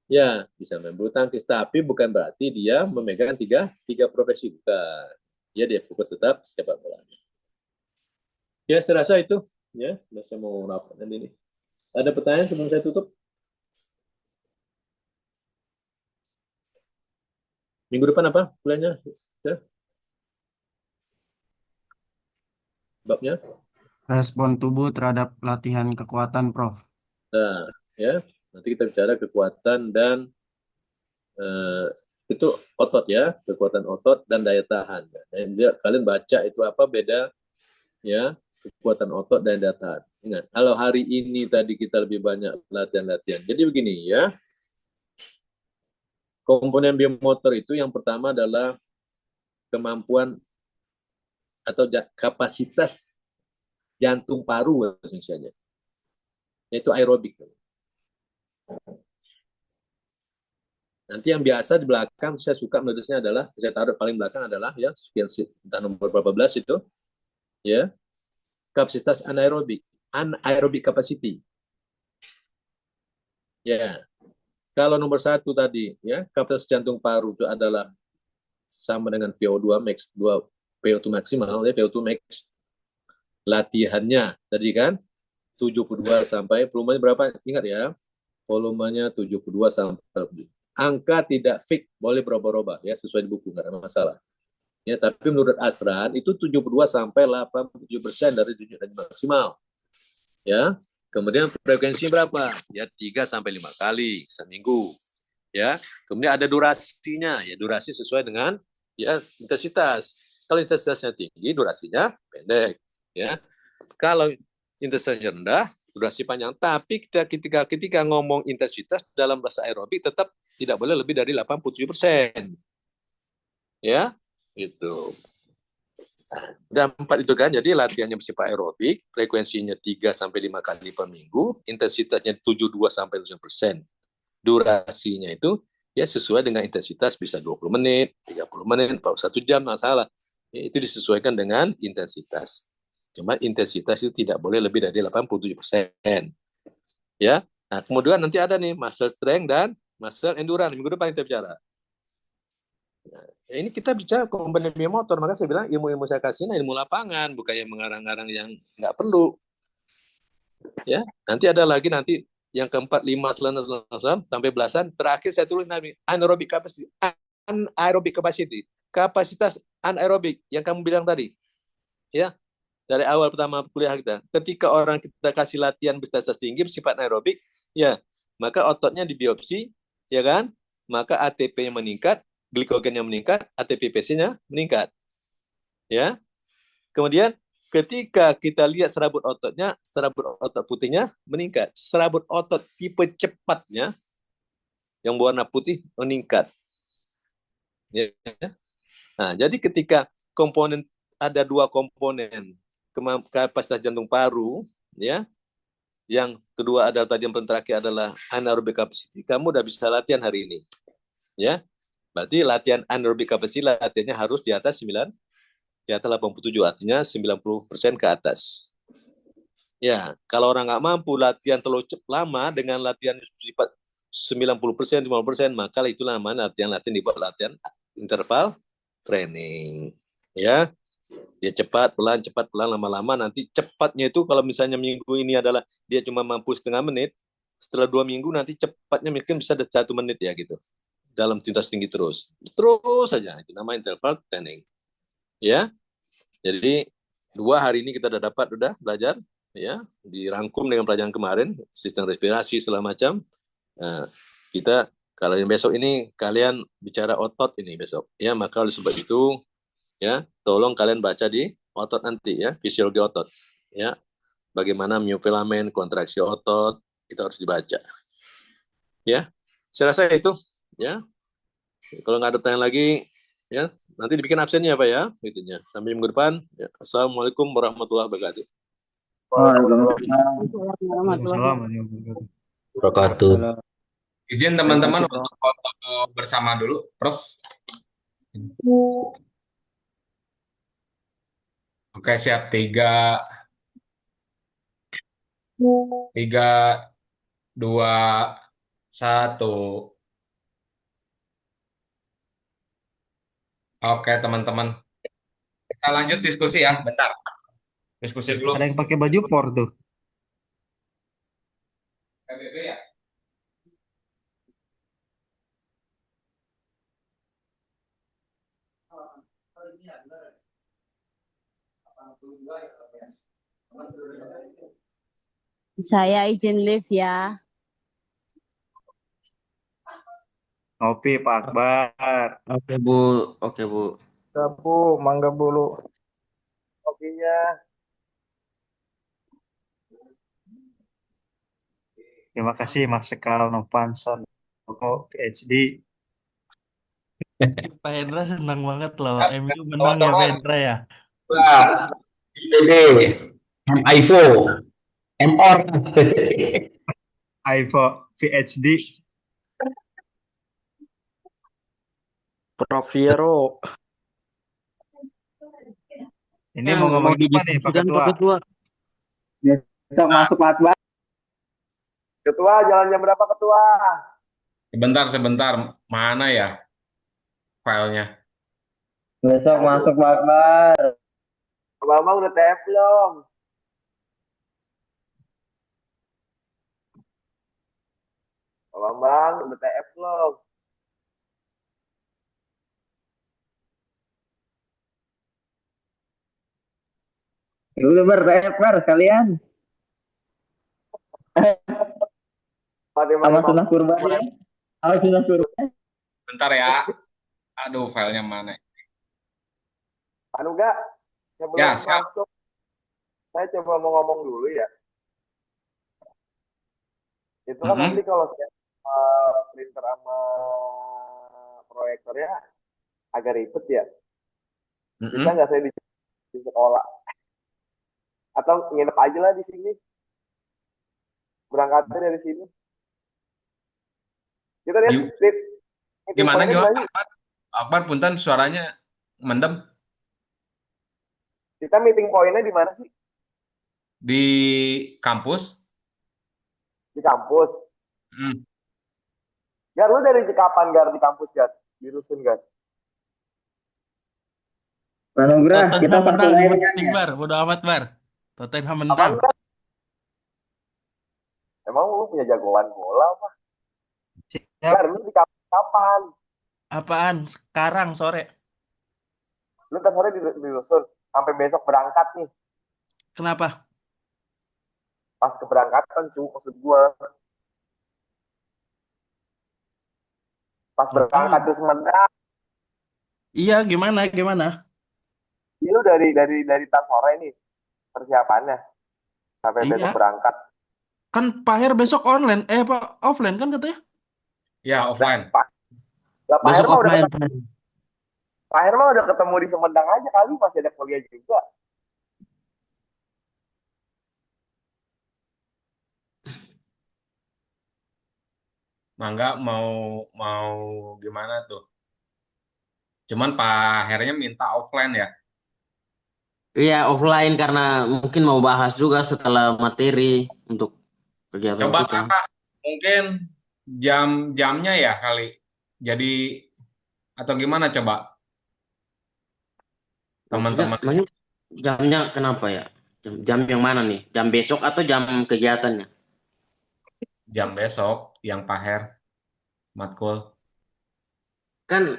ya, bisa main bulu tangkis, tapi bukan berarti dia memegang tiga profesi, bukan. Ya dia fokus tetap sepak bola. Ya, saya rasa itu, ya. Saya mau rapat ini. Ada pertanyaan sebelum saya tutup? Minggu depan apa kuliahnya? Ya. Babnya? Respon tubuh terhadap latihan kekuatan, Prof. Nah, ya. Nanti kita bicara kekuatan dan itu otot, ya, kekuatan otot dan daya tahan. Dan kalian baca itu apa beda, ya, kekuatan otot dan daya tahan. Ingat, kalau hari ini tadi kita lebih banyak latihan-latihan. Jadi begini, ya. Komponen biomotor itu yang pertama adalah kemampuan atau kapasitas jantung paru misalnya, yaitu aerobik. Nanti yang biasa di belakang saya suka menulisnya adalah, saya taruh paling belakang adalah ya sekian entah nomor berapa belas itu, ya, kapasitas anaerobik capacity. Ya. Kalau nomor 1 tadi, ya, kapasitas jantung paru itu adalah sama dengan VO2 max, VO2 maksimal, ya, VO2 max. Latihannya tadi kan 72 sampai volumenya berapa? Ingat ya, volumenya 72 sampai, angka tidak fix, boleh berubah-ubah, ya, sesuai di buku, nggak ada masalah. Ya, tapi menurut Astran itu 72 sampai 87% dari tujuan maksimal. Ya. Kemudian frekuensi berapa? Ya 3 sampai 5 kali seminggu. Ya. Kemudian ada durasinya, ya durasi sesuai dengan ya intensitas. Kalau intensitasnya tinggi, durasinya pendek, ya. Kalau intensitasnya rendah, durasi panjang. Tapi ketika ngomong intensitas dalam bahasa aerobik tetap tidak boleh lebih dari 87%. Ya, itu. Dan 4 itu kan, jadi latihannya bersifat aerobik, frekuensinya 3 sampai 5 kali per minggu, intensitasnya 72 sampai 100%. Durasinya itu ya sesuai dengan intensitas, bisa 20 menit, 30 menit, 1 jam, masalah. Ya, itu disesuaikan dengan intensitas. Cuma intensitas itu tidak boleh lebih dari 87%. Ya. Nah, kemudian nanti ada nih muscle strength dan muscle endurance. Minggu depan kita bicara. Nah, ini kita bicara komponen biomotor, maka saya bilang ilmu-ilmu saya kasih ilmu lapangan, bukan yang mengarang-arang yang nggak perlu. Ya, nanti ada lagi nanti yang keempat 5 sampai belasan. Terakhir saya tulis anaerobic capacity, kapasitas anaerobik yang kamu bilang tadi. Ya, dari awal pertama kuliah kita, ketika orang kita kasih latihan intensitas tinggi bersifat anaerobik, ya, maka ototnya dibiopsi, ya kan? Maka ATP-nya meningkat, glikogennya meningkat, ATP-PC-nya meningkat. Ya. Kemudian ketika kita lihat serabut ototnya, serabut otot putihnya meningkat. Serabut otot tipe cepatnya yang warna putih meningkat. Ya. Nah, jadi ketika komponen ada 2 komponen, kapasitas jantung paru, ya. Yang kedua adalah tadi yang terakhir adalah anaerobic capacity. Kamu udah bisa latihan hari ini. Ya. Berarti latihan anaerobic capacity latihannya harus di atas 87, artinya 90% ke atas. Ya, kalau orang nggak mampu latihan terlalu lama dengan latihan sifat 90%, 50%, maka itu namanya latihan dibuat latihan interval training. Ya, dia cepat, pelan, lama-lama nanti cepatnya itu kalau misalnya minggu ini adalah dia cuma mampu setengah menit, setelah 2 minggu nanti cepatnya mungkin bisa 1 menit ya gitu. Dalam intensitas tinggi terus saja, itu namanya interval training. Ya, jadi 2 hari ini kita udah belajar, ya, dirangkum dengan pelajaran kemarin, sistem respirasi segala macam. Nah, kita kalau yang besok ini kalian bicara otot ini besok, ya, maka oleh sebab itu, ya, tolong kalian baca di otot nanti, ya, fisiologi otot, ya, bagaimana myofilamen, kontraksi otot, itu harus dibaca, ya. Saya rasa itu, ya. Kalau nggak ada tanya lagi, ya, nanti dibikin absennya Pak ya, itunya. Sampai minggu depan. Ya. Assalamualaikum warahmatullahi wabarakatuh. Waalaikumsalam. Waalaikumsalam warahmatullahi Wabarakatuh. Salam. Izin Terima teman-teman kasih, Prof. untuk foto bersama dulu, Prof. Oke, siap. 3, 2, 1. Oke, teman-teman. Kita lanjut diskusi ya, bentar. Diskusi dulu. Ada yang pakai baju por tuh. KBB ya? Saya izin live ya. Ngopi Pak Akbar. Oke Bu, oke Bu. Bu, mangga bulu. Kopinya. Terima kasih Mas Sekal Novanson. PhD. Pak Hendra senang banget loh. MU menang ya Pak Teman-teman, Hendra ya. IPB, MIVO, MOR. Ivo PhD. Prof. Viero. Ini mau ngomong apa nih Pak didiskusikan Ketua? Pak Ketua. Besok masuk Pak Akbar. Ketua, jalan jam berapa Ketua? Sebentar. Mana ya filenya? Besok masuk Pak Akbar. Abang udah TF belum? Bang, udah TF belum? Ya udah Bar, TF Bar sekalian. Sama sunah kurban ya. Sama sunah kurban. Bentar ya. Aduh, filenya mana? Anu gak? Sebelum Ya, siap. masuk, saya coba mau ngomong dulu ya. Itu kan nanti kalau saya printer sama proyektornya agak ribet ya. Bisa nggak saya di sekolah? Atau nginep aja lah di sini. Berangkatnya dari sini. Kita lihat Gimana Akbar, punten suaranya mendem. Kita meeting pointnya di mana sih? Di kampus. Di kampus. Gar, lu dari kapan Gar di kampus Gar? Di Rusun Gar? Manugrah, kita satu lain Bar, bodo amat Bar. Tottenham menang. Emang lu punya jagoan bola apa? Gar, lu di kampus kapan? Apaan? Sekarang sore. Lu ntar sore di Rusun. Sampai besok berangkat nih. Kenapa? Pas keberangkatan cu, maksud gua. Pas berangkat ke Sumedang. Iya, gimana? Ini lu dari tas sore nih persiapannya sampai besok berangkat. Kan Pak Her besok online, Pak offline kan katanya? Ya, offline. Pak Her mah udah ketemu di Sumedang aja kali, masih ada kuliah juga. Mangga mau gimana tuh? Cuman Pak Hernya minta offline ya. Iya, offline karena mungkin mau bahas juga setelah materi untuk kegiatan Coba kita. kakak mungkin jam-jamnya ya kali. Jadi atau gimana coba Maksudnya, teman-teman? jamnya kenapa ya? Jam yang mana nih? Jam besok atau jam kegiatannya? Jam besok yang Paher matkul. Kan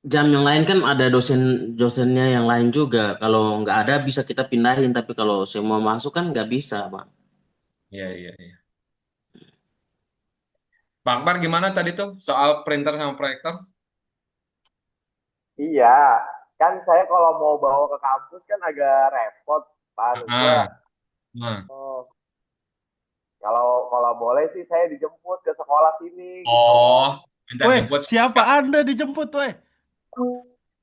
jam yang lain kan ada dosennya yang lain juga. Kalau nggak ada bisa kita pindahin, tapi kalau semua masuk kan nggak bisa, Pak. Iya, iya, iya. Pak Akbar gimana tadi tuh soal printer sama proyektor? Iya, kan saya kalau mau bawa ke kampus kan agak repot, Pak Nugra. Ah, nah. Oh, kalau boleh sih saya dijemput ke sekolah sini gitu. Oh, minta Weh, jemput. siapa Anda dijemput, weh?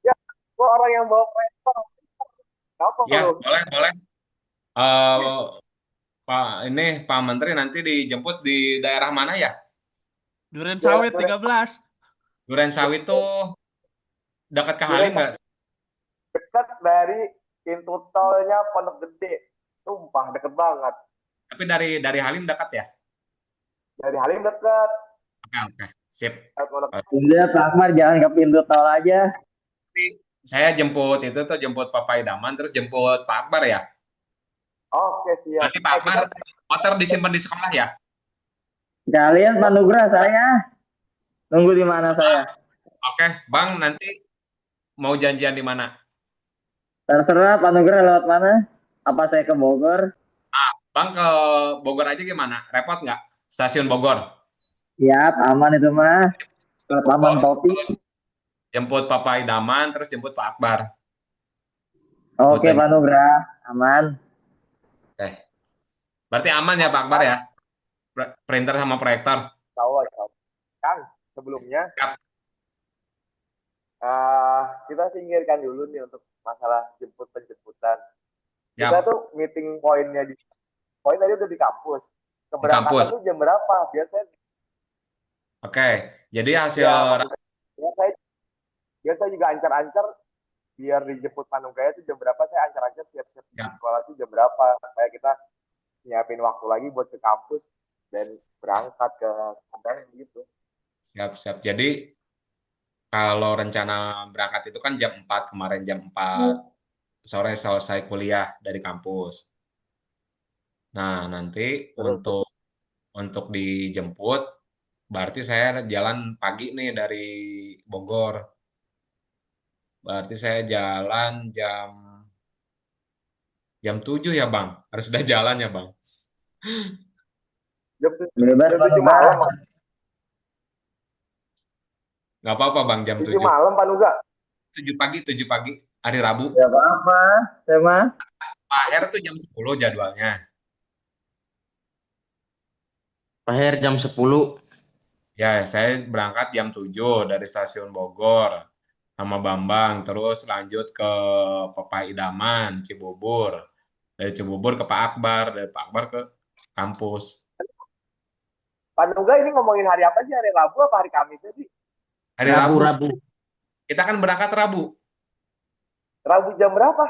Ya, gua orang yang bawa proyektor. Apa Ya, lu? boleh, boleh. Eh, Pak ini Pak Menteri nanti dijemput di daerah mana ya? Duren Daerah Sawit 13. Duren Sawit tuh dekat ke Halim Duren nggak? dekat dari pintu tolnya Pondok Gede. Sumpah deket banget. Tapi dari Halim dekat ya? Dari Halim deket. Oke, oke. Sip. Udah Pak Akbar jangan ke pintu tol aja. Nanti saya jemput itu tuh jemput Papa Idaman terus jemput Pak Akbar ya. Oke, siap. Nanti Pak Akbar motor disimpan di sekolah ya. Kalian Pak Nugra saya. Nunggu di mana saya? Oke, Bang nanti mau janjian di mana? Terserah Pak Nugra lewat mana? Apa saya ke Bogor? Bang ke Bogor aja gimana? Repot nggak? Stasiun Bogor. Siap, aman itu mah. Ke Taman Topi. Jemput Papa Idaman terus jemput Pak Akbar. Oke Pak Nugra, aman. Oke. Berarti aman ya Pak Akbar ya? Printer sama proyektor. Tahu, Kang, sebelumnya kita singkirkan dulu nih untuk masalah penjemputan. Kita tuh meeting poin tadi udah di kampus. Keberangkatan tuh jam berapa? Biasanya. Oke, jadi hasil biasa juga ancar-ancar biar dijemput Panunggaya itu jam berapa, saya ancar-ancar siap-siap di sekolah itu jam berapa supaya kita nyiapin waktu lagi buat ke kampus dan berangkat ke sekolah gitu. Siap-siap. Jadi kalau rencana berangkat itu kan jam 4 kemarin, jam 4 sore selesai kuliah dari kampus. Nah, nanti untuk dijemput berarti saya jalan pagi nih dari Bogor. Berarti saya jalan jam 7 ya, Bang. Harus sudah jalan ya, Bang. Jam 7 malam. Nggak apa-apa, Bang, jam 7. 7 malam, Pak Nuga. 7 pagi, hari Rabu. Ya apa-apa, Tema. Pak Her tuh jam 10 jadwalnya. Pak Her jam 10. Ya, saya berangkat jam 7 dari stasiun Bogor sama Bambang, terus lanjut ke Papa Idaman, Cibubur. Dari Cibubur ke Pak Akbar, dari Pak Akbar ke kampus. Pak Nuga ini ngomongin hari apa sih? Hari Rabu apa hari Kamisnya sih? Hari Rabu. Kita kan berangkat Rabu. Rabu jam berapa?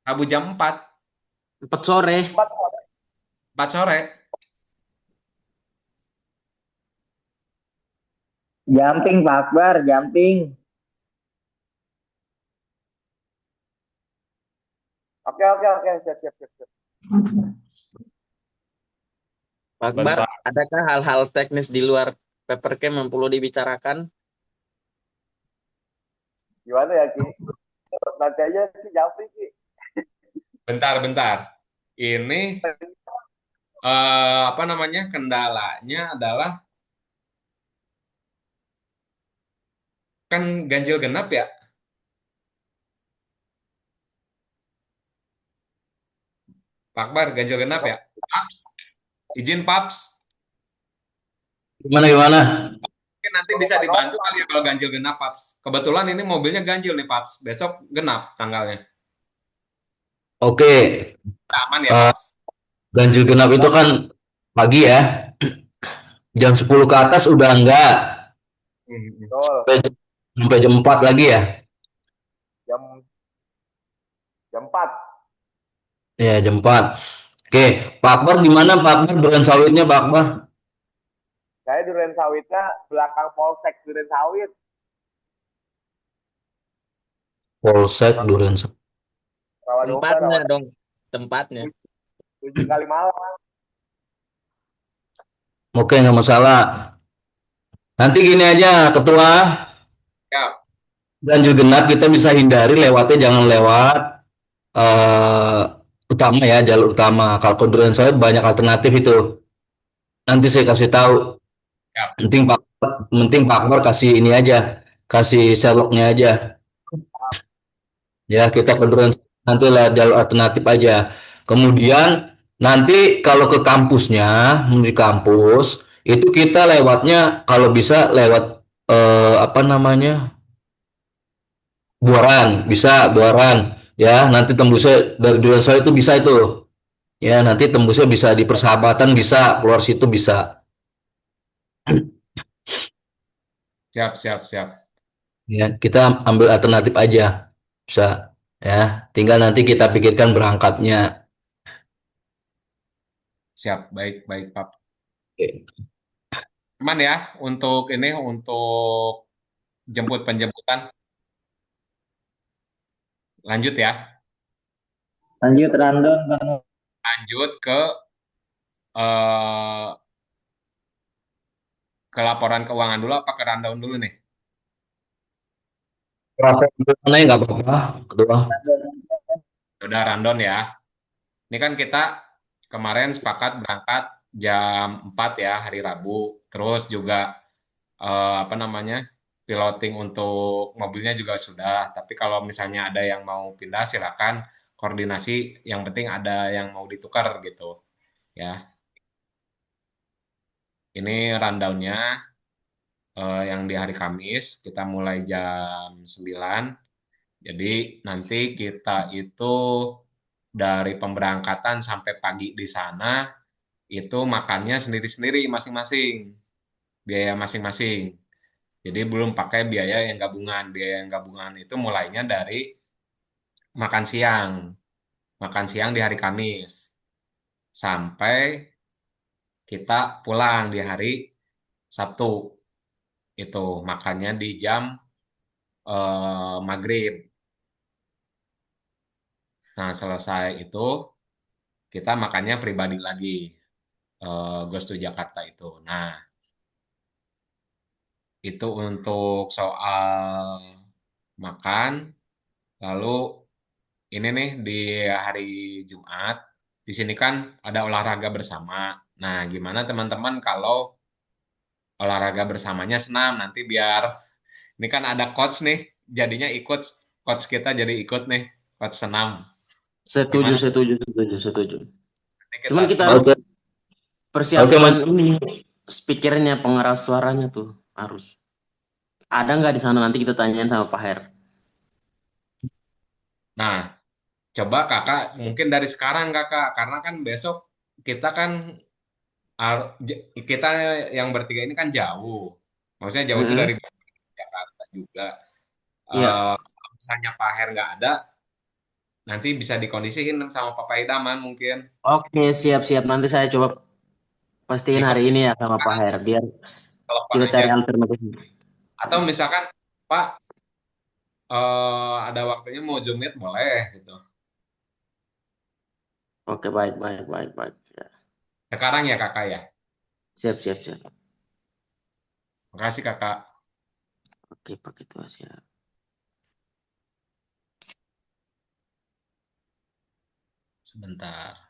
Rabu jam 4. 4 sore. 4 sore. Jumping Pak Akbar, jumping. Oke, siap. Pak Akbar, adakah hal-hal teknis di luar papercam yang perlu dibicarakan? Gimana ya, Ki? Nanti aja sih jawab, Ki. Bentar. Ini kendalanya adalah kan ganjil genap ya. Pak Akbar, ganjil genap ya. Paps. Izin Paps. Gimana? Mungkin nanti bisa dibantu kali ya kalau ganjil genap Paps. Kebetulan ini mobilnya ganjil nih Paps. Besok genap tanggalnya. Oke. Aman ya Paps. Ganjil genap itu kan pagi ya. Jam 10 ke atas udah enggak. Sampai jam 4 lagi ya. Jam 4. Ya, jam 4. Oke, Pak Akbar di mana Pak Akbar Duren Sawitnya Pak Akbar? Saya Duren Sawitnya belakang Polsek Duren Sawit. Polsek Duren Sawit. Rawadomba, Tempatnya dong, tempatnya. 7 kali malam. Oke, nggak masalah. Nanti gini aja, Ketua. Siap. Ganjil genap kita bisa hindari lewatnya jangan lewat eh utama ya, jalur utama. Kalau ke Duren Sawit banyak alternatif itu. Nanti saya kasih tahu. Siap. Penting Pak Akbar kasih ini aja, kasih Sherlocknya aja. Ya, kita ke Duren Sawit nanti lewat jalur alternatif aja. Kemudian nanti kalau ke kampusnya, di kampus itu kita lewatnya kalau bisa lewat apa namanya? Buaran, bisa Buaran. Ya, nanti tembusnya dari Duren Sawit itu bisa itu. Ya, nanti tembusnya bisa di Persahabatan bisa, keluar situ bisa. Siap, siap, siap. Ya, kita ambil alternatif aja. Bisa. Ya, tinggal nanti kita pikirkan berangkatnya. Siap, baik, baik, Pak. Oke. Cuman ya, untuk ini, untuk penjemputan, lanjut ya. Lanjut Randon. Lanjut eh, ke laporan keuangan dulu apa ke rundown dulu nih? Mana ya nggak apa-apa, kedua. Udah rundown ya. Ini kan kita kemarin sepakat berangkat jam 4 ya, hari Rabu. Terus juga apa namanya? Piloting untuk mobilnya juga sudah. Tapi kalau misalnya ada yang mau pindah silakan koordinasi. Yang penting ada yang mau ditukar gitu. Ya. Ini rundownnya yang di hari Kamis. Kita mulai jam 9. Jadi nanti kita itu dari pemberangkatan sampai pagi di sana itu makannya sendiri-sendiri masing-masing, biaya masing-masing. Jadi belum pakai biaya yang gabungan. Biaya yang gabungan itu mulainya dari makan siang. Makan siang di hari Kamis sampai kita pulang di hari Sabtu. Itu makannya di jam maghrib. Nah, selesai itu kita makannya pribadi lagi. Ghost to Jakarta itu. Nah, itu untuk soal makan. Lalu ini nih di hari Jumat, di sini kan ada olahraga bersama. Nah, gimana teman-teman kalau olahraga bersamanya senam nanti biar ini kan ada coach nih, jadinya ikut coach kita jadi ikut nih coach senam. Setuju, Gimana? setuju, setuju, setuju. Nanti Cuman kita senam. harus Oke, persiapkan ini speakernya, pengeras suaranya tuh harus. Ada nggak di sana, nanti kita tanyain sama Pak Her. Nah, coba kakak mungkin dari sekarang kakak, karena kan besok kita kan kita yang bertiga ini kan jauh. Maksudnya jauh itu dari Jakarta juga. Iya. Kalau misalnya Pak Her nggak ada, nanti bisa dikondisiin sama Papa Idaman mungkin. Oke, siap-siap. Nanti saya coba pastiin Siap, hari ini ya sama Pak Her, biar telepon kita aja. cari alternatif. Atau misalkan Pak ada waktunya mau Zoom meet boleh gitu. Oke, baik, baik, baik, baik. Ya. Sekarang ya kakak ya. Siap, siap, siap. Makasih kakak. Oke, Pak Ketua, siap. Sebentar.